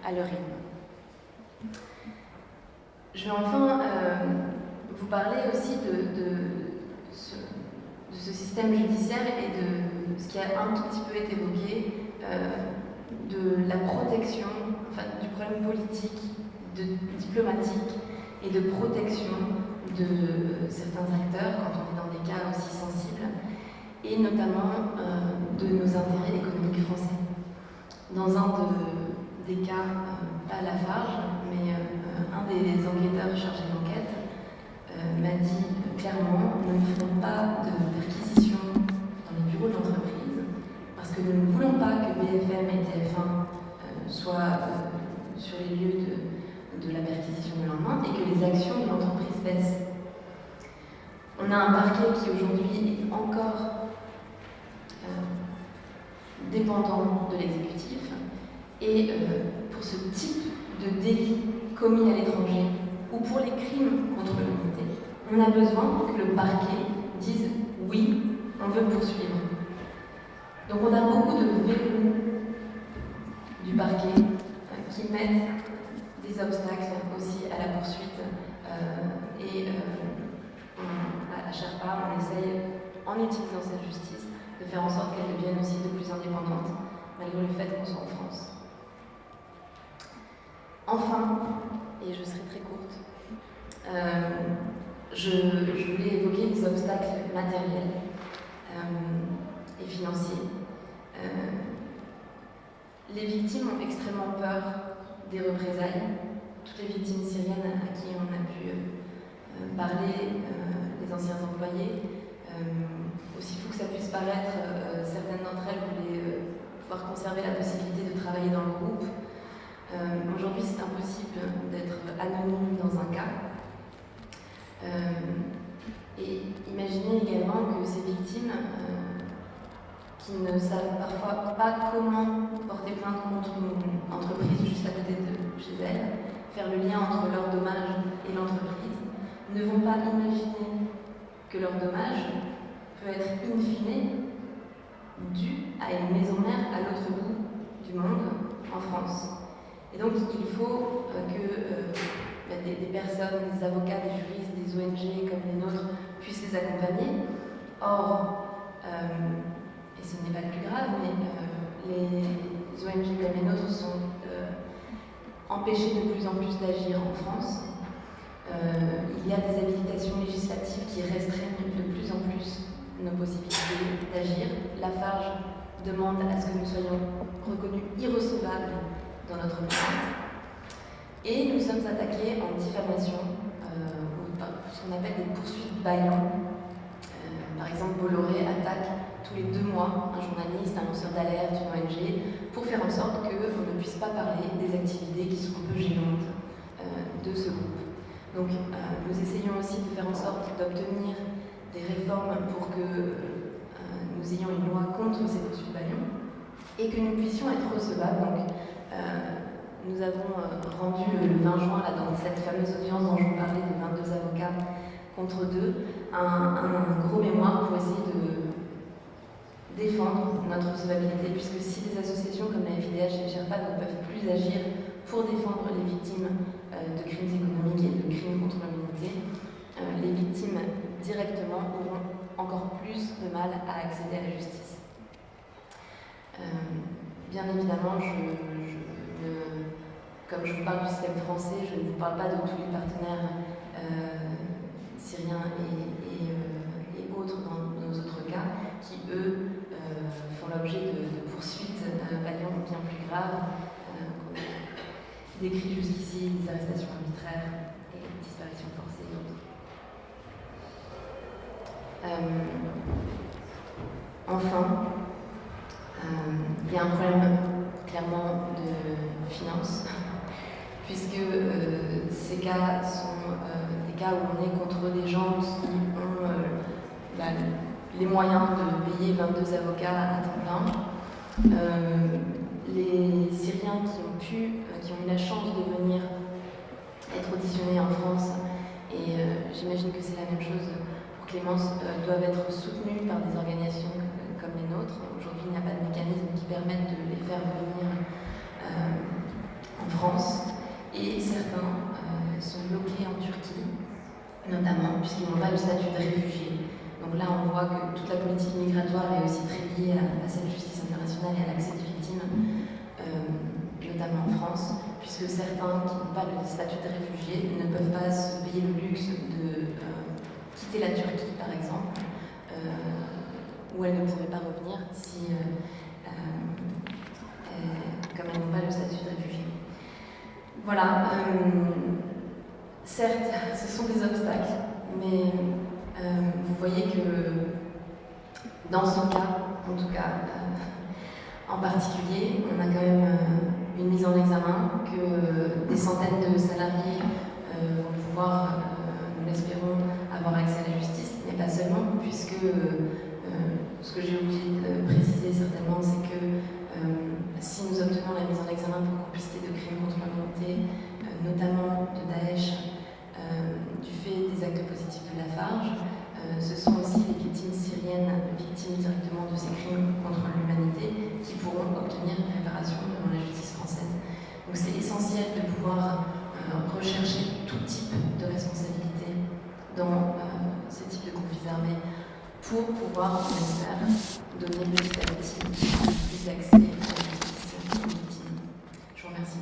à leur rythme. Je vais enfin vous parler aussi de ce système judiciaire et de ce qui a un tout petit peu été évoqué, de la protection, enfin, du problème politique, diplomatique et de protection de certains acteurs quand on est dans des cas aussi sensibles, et notamment de nos intérêts économiques français. Dans un des cas, pas Lafarge, mais un des enquêteurs chargés d'enquête m'a dit clairement: nous ne ferons pas de perquisition dans les bureaux d'entreprise parce que nous ne voulons pas que BFM et TF1 soient sur les lieux de la perquisition le lendemain et que les actions de l'entreprise baissent. On a un parquet qui aujourd'hui est encore dépendant de l'exécutif. Et pour ce type de délit commis à l'étranger ou pour les crimes contre l'humanité, on a besoin que le parquet dise oui, on veut poursuivre. Donc on a beaucoup de verrous du parquet qui mettent des obstacles aussi à la poursuite et à Sherpa, on essaye, en utilisant cette justice, de faire en sorte qu'elle devienne aussi de plus indépendante, malgré le fait qu'on soit en France. Enfin, et je serai très courte, je voulais évoquer les obstacles matériels et financiers. Les victimes ont extrêmement peur des représailles. Toutes les victimes syriennes à qui on a pu parler, les anciens employés, aussi fou que ça puisse paraître, certaines d'entre elles voulaient pouvoir conserver la possibilité de travailler dans le groupe. Aujourd'hui, c'est impossible d'être anonyme dans un cas. Et imaginez également que ces victimes qui ne savent parfois pas comment porter plainte contre une entreprise juste à côté de chez elles, faire le lien entre leur dommage et l'entreprise, ne vont pas imaginer que leur dommage peut être in fine dû à une maison mère à l'autre bout du monde, en France. Et donc il faut que des personnes, des avocats, des juristes, des ONG comme les nôtres puissent les accompagner. Or, et ce n'est pas le plus grave, mais les ONG comme les nôtres sont empêchées de plus en plus d'agir en France. Il y a des habilitations législatives qui restreignent de plus en plus nos possibilités d'agir. Lafarge demande à ce que nous soyons reconnus irrecevables dans notre plainte. Et nous sommes attaqués en diffamation, ce qu'on appelle des poursuites bâillons. Par exemple, Bolloré attaque tous les 2 mois un journaliste, un lanceur d'alerte, une ONG, pour faire en sorte qu'on ne puisse pas parler des activités qui sont un peu gênantes de ce groupe. Donc nous essayons aussi de faire en sorte d'obtenir des réformes pour que nous ayons une loi contre ces poursuites bâillons et que nous puissions être recevables. Donc, nous avons rendu le 20 juin, là, dans cette fameuse audience dont je vous parlais, de 22 avocats contre 2, un gros mémoire pour essayer de défendre notre recevabilité, puisque si des associations comme la FIDH et Sherpa ne peuvent plus agir pour défendre les victimes de crimes économiques et de crimes contre l'humanité, les victimes directement auront encore plus de mal à accéder à la justice. Bien évidemment, comme je vous parle du système français, je ne vous parle pas de tous les partenaires syriens et autres dans nos autres cas, qui eux font l'objet de poursuites bâillons bien plus graves, qu'on a décrit jusqu'ici, des arrestations arbitraires et disparitions forcées et autres. Enfin, il y a un problème clairement de finances, puisque ces cas sont des cas où on est contre des gens qui ont les moyens de payer 22 avocats à temps plein. Les Syriens qui ont eu la chance de venir être auditionnés en France, et j'imagine que c'est la même chose pour Clémence, doivent être soutenus par des organisations comme les nôtres. Aujourd'hui, il n'y a pas de mécanisme qui permette de les faire venir en France. Et certains sont bloqués en Turquie, notamment, puisqu'ils n'ont pas le statut de réfugié. Donc là, on voit que toute la politique migratoire est aussi très liée à cette justice internationale et à l'accès des victimes, notamment en France, puisque certains qui n'ont pas le statut de réfugié ne peuvent pas se payer le luxe de quitter la Turquie, par exemple, où elles ne pourraient pas revenir si, comme elles n'ont pas le statut de réfugié. Voilà, certes, ce sont des obstacles, mais vous voyez que dans ce cas, en tout cas, en particulier, on a quand même une mise en examen, que des centaines de salariés vont pouvoir, nous l'espérons, avoir accès à la justice. mais pas seulement, puisque ce que j'ai oublié de préciser certainement, c'est que si nous obtenons la mise en examen pour complicité de crimes contre l'humanité, notamment de Daesh, du fait des actes positifs de Lafarge, ce sont aussi les victimes syriennes, victimes directement de ces crimes contre l'humanité, qui pourront obtenir une réparation devant la justice française. Donc c'est essentiel de pouvoir rechercher tout type de responsabilité dans ces types de conflits armés pour pouvoir, on espère, donner petit à petit plus d'accès à la justice aux victimes. Je vous remercie.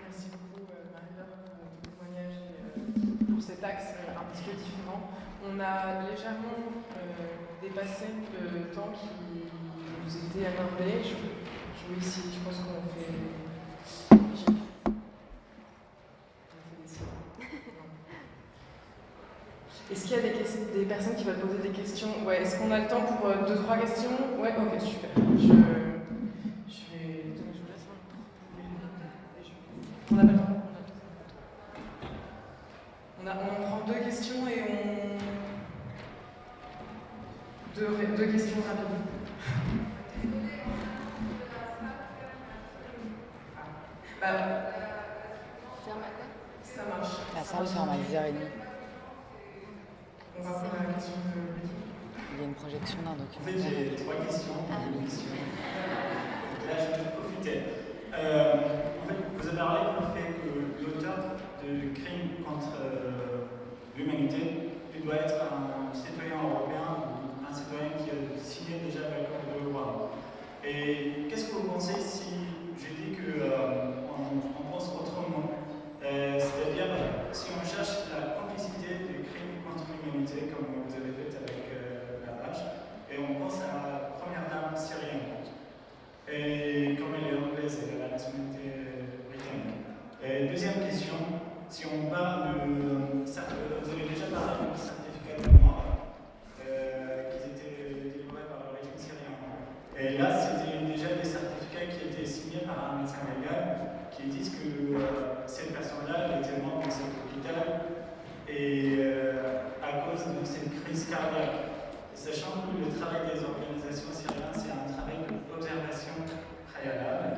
Merci beaucoup Marie-Laure pour ton témoignage et pour cet axe un petit peu différent. On a légèrement dépassé le temps qui nous était accordé. Je vois ici, je pense qu'on fait des signes. Est-ce qu'il y a des personnes qui veulent poser des questions? Ouais, est-ce qu'on a le temps pour 2-3 questions? Ouais, ok, super. Je vais. Je vous laisse on n'a pas le temps. On prend 2 questions et deux questions rapides. Ferme à quoi? Ça marche. La salle ferme à 10h30. On va prendre la question de Lucie. Il y a une projection d'un document. En fait, j'ai 3 questions. Là, je vais profiter. En fait, vous avez parlé du fait que l'auteur de crimes contre l'humanité doit être un citoyen européen ou un citoyen qui a signé déjà l'accord de Rome. Et qu'est-ce que vous pensez si je dis qu'on pense autrement? C'est-à-dire, si on cherche la complicité des crimes contre l'humanité, comme vous avez fait avec Lafarge, et on pense à la première dame syrienne, et comme elle est anglaise, elle a la nationalité britannique. Et deuxième question, si on parle de. Vous avez déjà parlé du certificat de mort qui étaient délivrés par le régime syrien. Et là, c'était déjà des certificats qui étaient signés par un médecin légal qui disent que cette personne-là était morte dans cet hôpital et à cause de cette crise cardiaque. Et sachant que le travail des organisations syriennes, c'est un travail d'observation préalable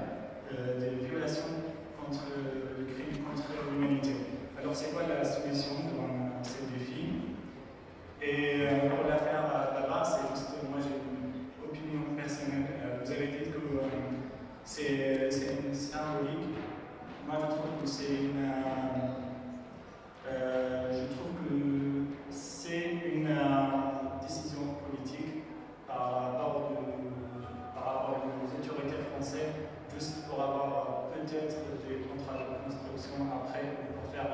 des violations contre le crime contre l'humanité. Alors, c'est quoi la solution dans ces défis? Et pour l'affaire là-bas, c'est juste, moi j'ai une opinion personnelle. Vous avez dit que c'est une symbolique. Moi, je trouve que c'est une. Je trouve que c'est une décision politique par rapport aux autorités françaises, juste pour avoir peut-être des contrats de construction après, pour faire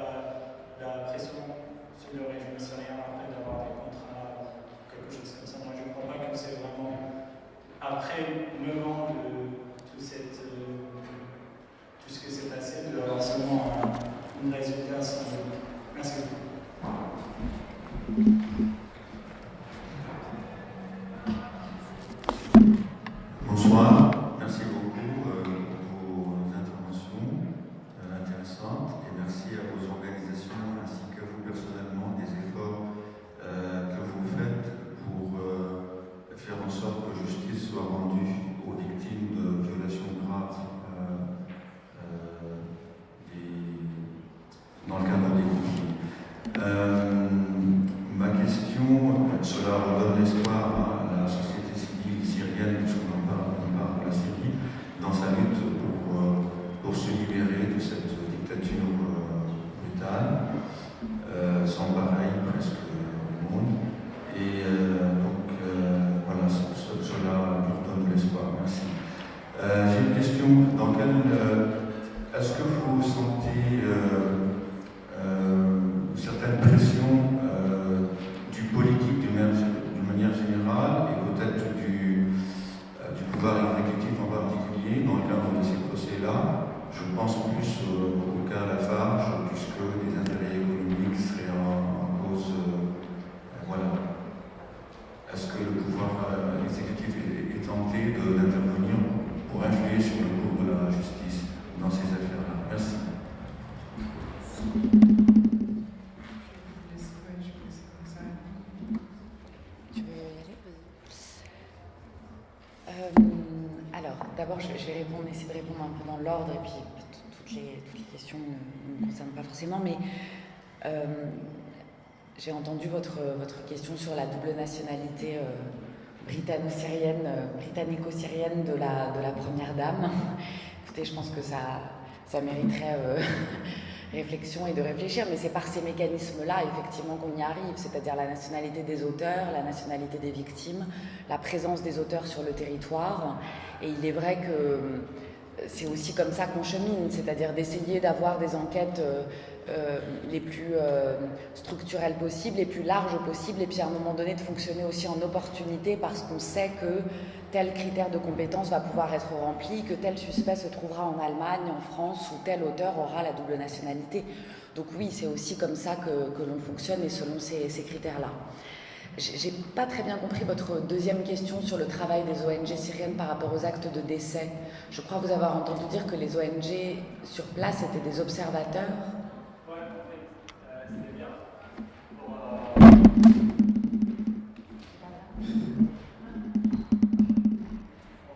la pression sur le régime syrien après d'avoir des contrats, quelque chose comme ça. Moi, je ne crois pas que c'est vraiment après 9 ans de tout ce qui s'est passé, de avoir seulement un résultat symbolique. Merci beaucoup. Bonsoir, merci beaucoup pour vos interventions intéressantes et merci à vos organisations ainsi qu'à vous personnellement des efforts que vous faites pour faire en sorte que justice soit rendue aux victimes de violations graves dans le cadre des conflits. Ma essayer de répondre un peu dans l'ordre, et puis toutes les questions ne me concernent pas forcément, mais j'ai entendu votre question sur la double nationalité britannico-syrienne de la première dame. Écoutez, je pense que ça mériterait réflexion et de réfléchir, mais c'est par ces mécanismes-là, effectivement, qu'on y arrive, c'est-à-dire la nationalité des auteurs, la nationalité des victimes, la présence des auteurs sur le territoire. Et il est vrai que c'est aussi comme ça qu'on chemine, c'est-à-dire d'essayer d'avoir des enquêtes les plus structurelles possibles, les plus larges possibles, et puis à un moment donné de fonctionner aussi en opportunité parce qu'on sait que tel critère de compétence va pouvoir être rempli, que tel suspect se trouvera en Allemagne, en France, ou tel auteur aura la double nationalité. Donc oui, c'est aussi comme ça que l'on fonctionne et selon ces critères-là. J'ai pas très bien compris votre deuxième question sur le travail des ONG syriennes par rapport aux actes de décès. Je crois vous avoir entendu dire que les ONG sur place étaient des observateurs. Ouais, en fait, c'était bien. Pour, en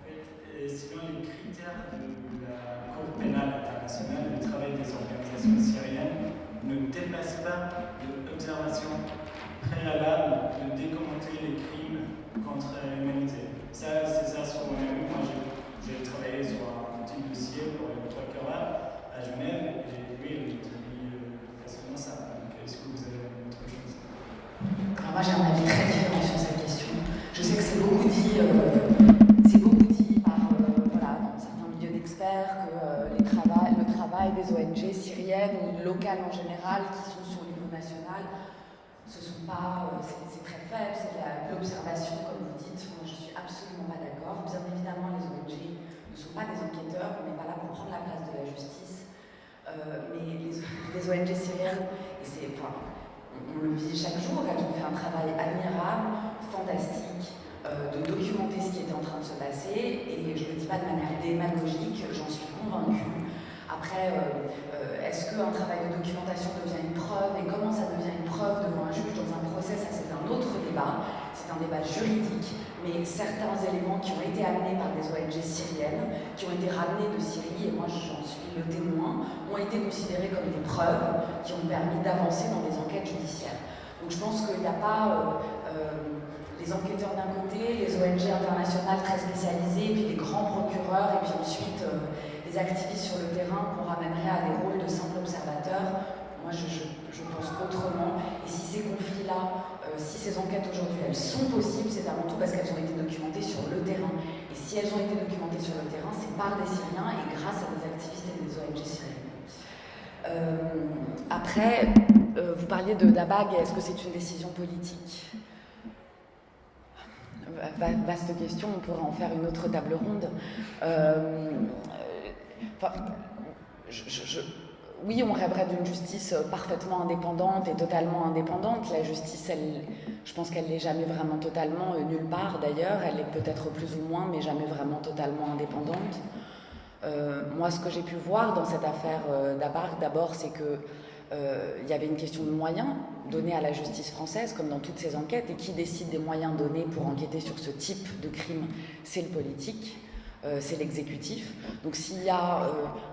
fait, selon les critères de la Cour pénale internationale, le travail des organisations syriennes ne dépasse pas l'observation préalable de décommenter les crimes contre l'humanité. C'est ça ce qu'on a vu. Moi, j'ai travaillé sur un petit dossier pour le procureur à Genève et lui, il dit facilement ça. Donc, est-ce que vous avez autre chose? Alors moi, j'ai un avis très différent sur cette question. Je sais que c'est beaucoup dit par dans certains milieux d'experts que le travail des ONG syriennes ou locales en général qui sont sur le niveau national, ce sont pas, c'est très faible, c'est de l'observation, comme vous dites. Moi, je suis absolument pas d'accord. Bien évidemment, les ONG ne sont pas des enquêteurs, on n'est pas là pour prendre la place de la justice. Mais les ONG syriennes, on le vit chaque jour, elles ont fait un travail admirable, fantastique, de documenter ce qui était en train de se passer, et je ne le dis pas de manière démagogique, j'en suis convaincue. Après, est-ce qu'un travail de documentation devient une preuve, et comment ça devient une preuve devant un juge dans un procès, ça c'est un autre débat, c'est un débat juridique, mais certains éléments qui ont été amenés par des ONG syriennes, qui ont été ramenés de Syrie, et moi j'en suis le témoin, ont été considérés comme des preuves qui ont permis d'avancer dans les enquêtes judiciaires. Donc je pense qu'il n'y a pas les enquêteurs d'un côté, les ONG internationales très spécialisées, et puis les grands procureurs, et puis ensuite les activistes sur le terrain qu'on ramènerait à des rôles de simples observateurs. Moi, je pense autrement. Et si ces conflits-là, si ces enquêtes aujourd'hui, elles sont possibles, c'est avant tout parce qu'elles ont été documentées sur le terrain. Et si elles ont été documentées sur le terrain, c'est par des Syriens et grâce à des activistes et des ONG syriennes. Après, vous parliez de Dabag, est-ce que c'est une décision politique ? Vaste question, on pourrait en faire une autre table ronde. Oui, on rêverait d'une justice parfaitement indépendante et totalement indépendante. La justice, je pense qu'elle n'est jamais vraiment totalement, nulle part d'ailleurs. Elle est peut-être plus ou moins, mais jamais vraiment totalement indépendante. Moi, ce que j'ai pu voir dans cette affaire d'Abarc, d'abord, c'est que il y avait une question de moyens donnés à la justice française, comme dans toutes ces enquêtes, et qui décide des moyens donnés pour enquêter sur ce type de crime, c'est le politique, c'est l'exécutif. Donc s'il y a,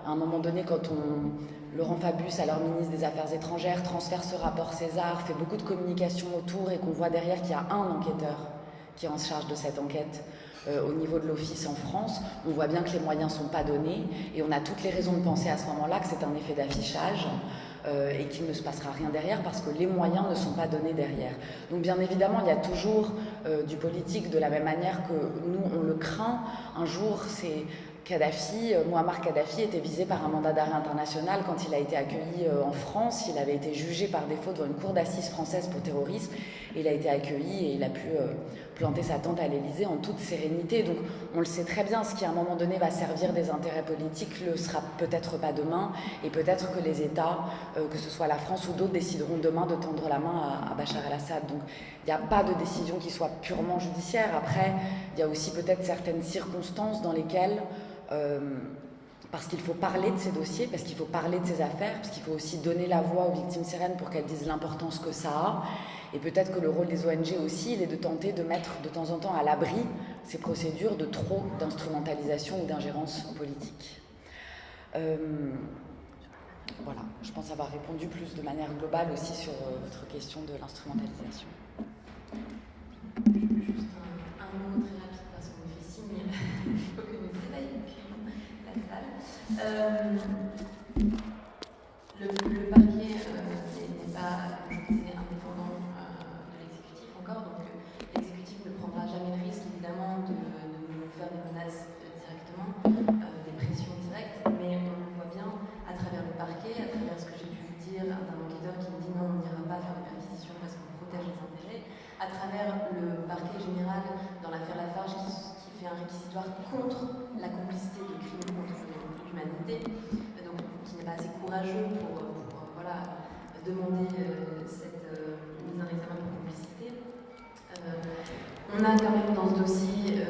à un moment donné, quand Laurent Fabius, alors ministre des Affaires étrangères, transfère ce rapport César, fait beaucoup de communication autour, et qu'on voit derrière qu'il y a un enquêteur qui est en charge de cette enquête, au niveau de l'office en France, on voit bien que les moyens ne sont pas donnés, et on a toutes les raisons de penser à ce moment-là que c'est un effet d'affichage, et qu'il ne se passera rien derrière parce que les moyens ne sont pas donnés derrière. Donc bien évidemment, il y a toujours du politique, de la même manière que nous, on le craint. Un jour, Mouammar Kadhafi était visé par un mandat d'arrêt international quand il a été accueilli en France. Il avait été jugé par défaut devant une cour d'assises française pour terrorisme. Il a été accueilli et il a pu planter sa tente à l'Élysée en toute sérénité. Donc on le sait très bien, ce qui à un moment donné va servir des intérêts politiques le sera peut-être pas demain, et peut-être que les États, que ce soit la France ou d'autres, décideront demain de tendre la main à Bachar el-Assad. Donc il n'y a pas de décision qui soit purement judiciaire. Après, il y a aussi peut-être certaines circonstances dans lesquelles parce qu'il faut parler de ces dossiers, parce qu'il faut parler de ces affaires, parce qu'il faut aussi donner la voix aux victimes syriennes pour qu'elles disent l'importance que ça a. Et peut-être que le rôle des ONG aussi, il est de tenter de mettre de temps en temps à l'abri ces procédures de trop d'instrumentalisation ou d'ingérence politique. Voilà, je pense avoir répondu plus de manière globale aussi sur votre question de l'instrumentalisation. Juste un mot très rapide parce qu'on me fait signe. Il faut que nous évacuions la salle. Le parquet n'est pas, comme je disais, indépendant de l'exécutif encore, donc l'exécutif ne prendra jamais le risque évidemment de nous faire des menaces directement, des pressions directes, mais on le voit bien à travers le parquet, à travers ce que j'ai pu vous dire d'un enquêteur qui me dit non, on n'ira pas faire des perquisitions parce qu'on protège les intérêts, à travers le parquet général dans l'affaire Lafarge qui fait un réquisitoire contre la complicité de crimes contre l'humanité, donc qui n'est pas assez courageux pour voilà, demander cette mise en examen pour complicité. On a quand même dans ce dossier,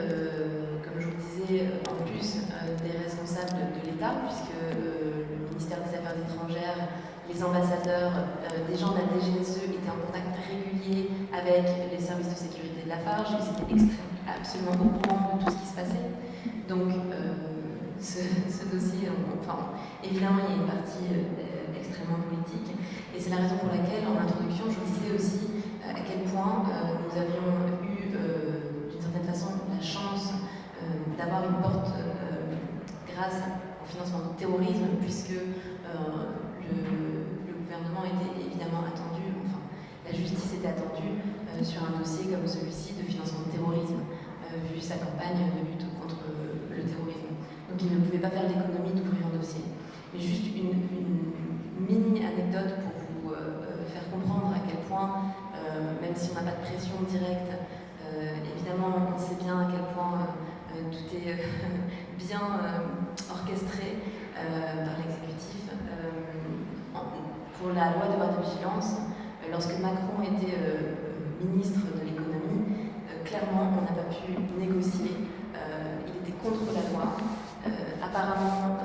comme je vous le disais, en plus des responsables de l'État, puisque le ministère des Affaires étrangères, les ambassadeurs, des gens de la DGSE étaient en contact régulier avec les services de sécurité de Lafarge, ils étaient absolument au courant de tout ce qui se passait. Donc, ce dossier, enfin, évidemment, il y a une partie extrêmement politique, et c'est la raison pour laquelle, en introduction, je vous disais aussi à quel point nous avions eu, d'une certaine façon, la chance d'avoir une porte grâce au financement du terrorisme, puisque le gouvernement était évidemment attendu, enfin, la justice était attendue sur un dossier comme celui-ci de financement de terrorisme, vu sa campagne de lutte contre le terrorisme. Donc il ne pouvait pas faire l'économie d'ouvrir un dossier. Mais juste une mini-anecdote pour vous faire comprendre à quel point, même si on n'a pas de pression directe, évidemment on sait bien à quel point tout est bien orchestré par l'exécutif. Pour la loi devoir de vigilance, lorsque Macron était ministre de l'économie, clairement on n'a pas pu négocier, il était contre la loi. Apparemment,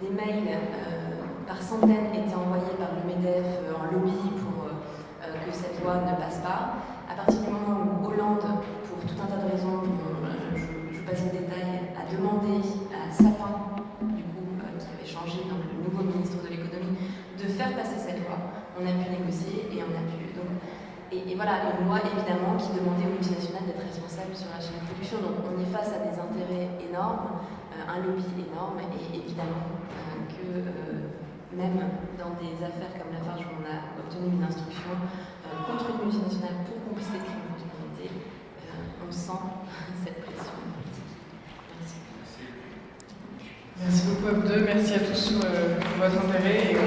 des mails par centaines étaient envoyés par le MEDEF en lobby pour que cette loi ne passe pas. À partir du moment où Hollande, pour tout un tas de raisons, je passe le détail, a demandé à Sapin, du coup, qui avait changé, donc le nouveau ministre de l'économie, de faire passer cette loi, on a pu négocier et on a pu... Donc, et voilà, une loi évidemment qui demandait aux multinationales d'être responsables sur la chaîne de production. Donc on est face à des intérêts énormes, un lobby énorme, et évidemment que même dans des affaires comme Lafarge où on a obtenu une instruction contre une multinationale pour complicité de crimes contre l'humanité, on sent cette pression politique. Merci. Merci beaucoup à vous deux, merci à tous pour votre intérêt. Et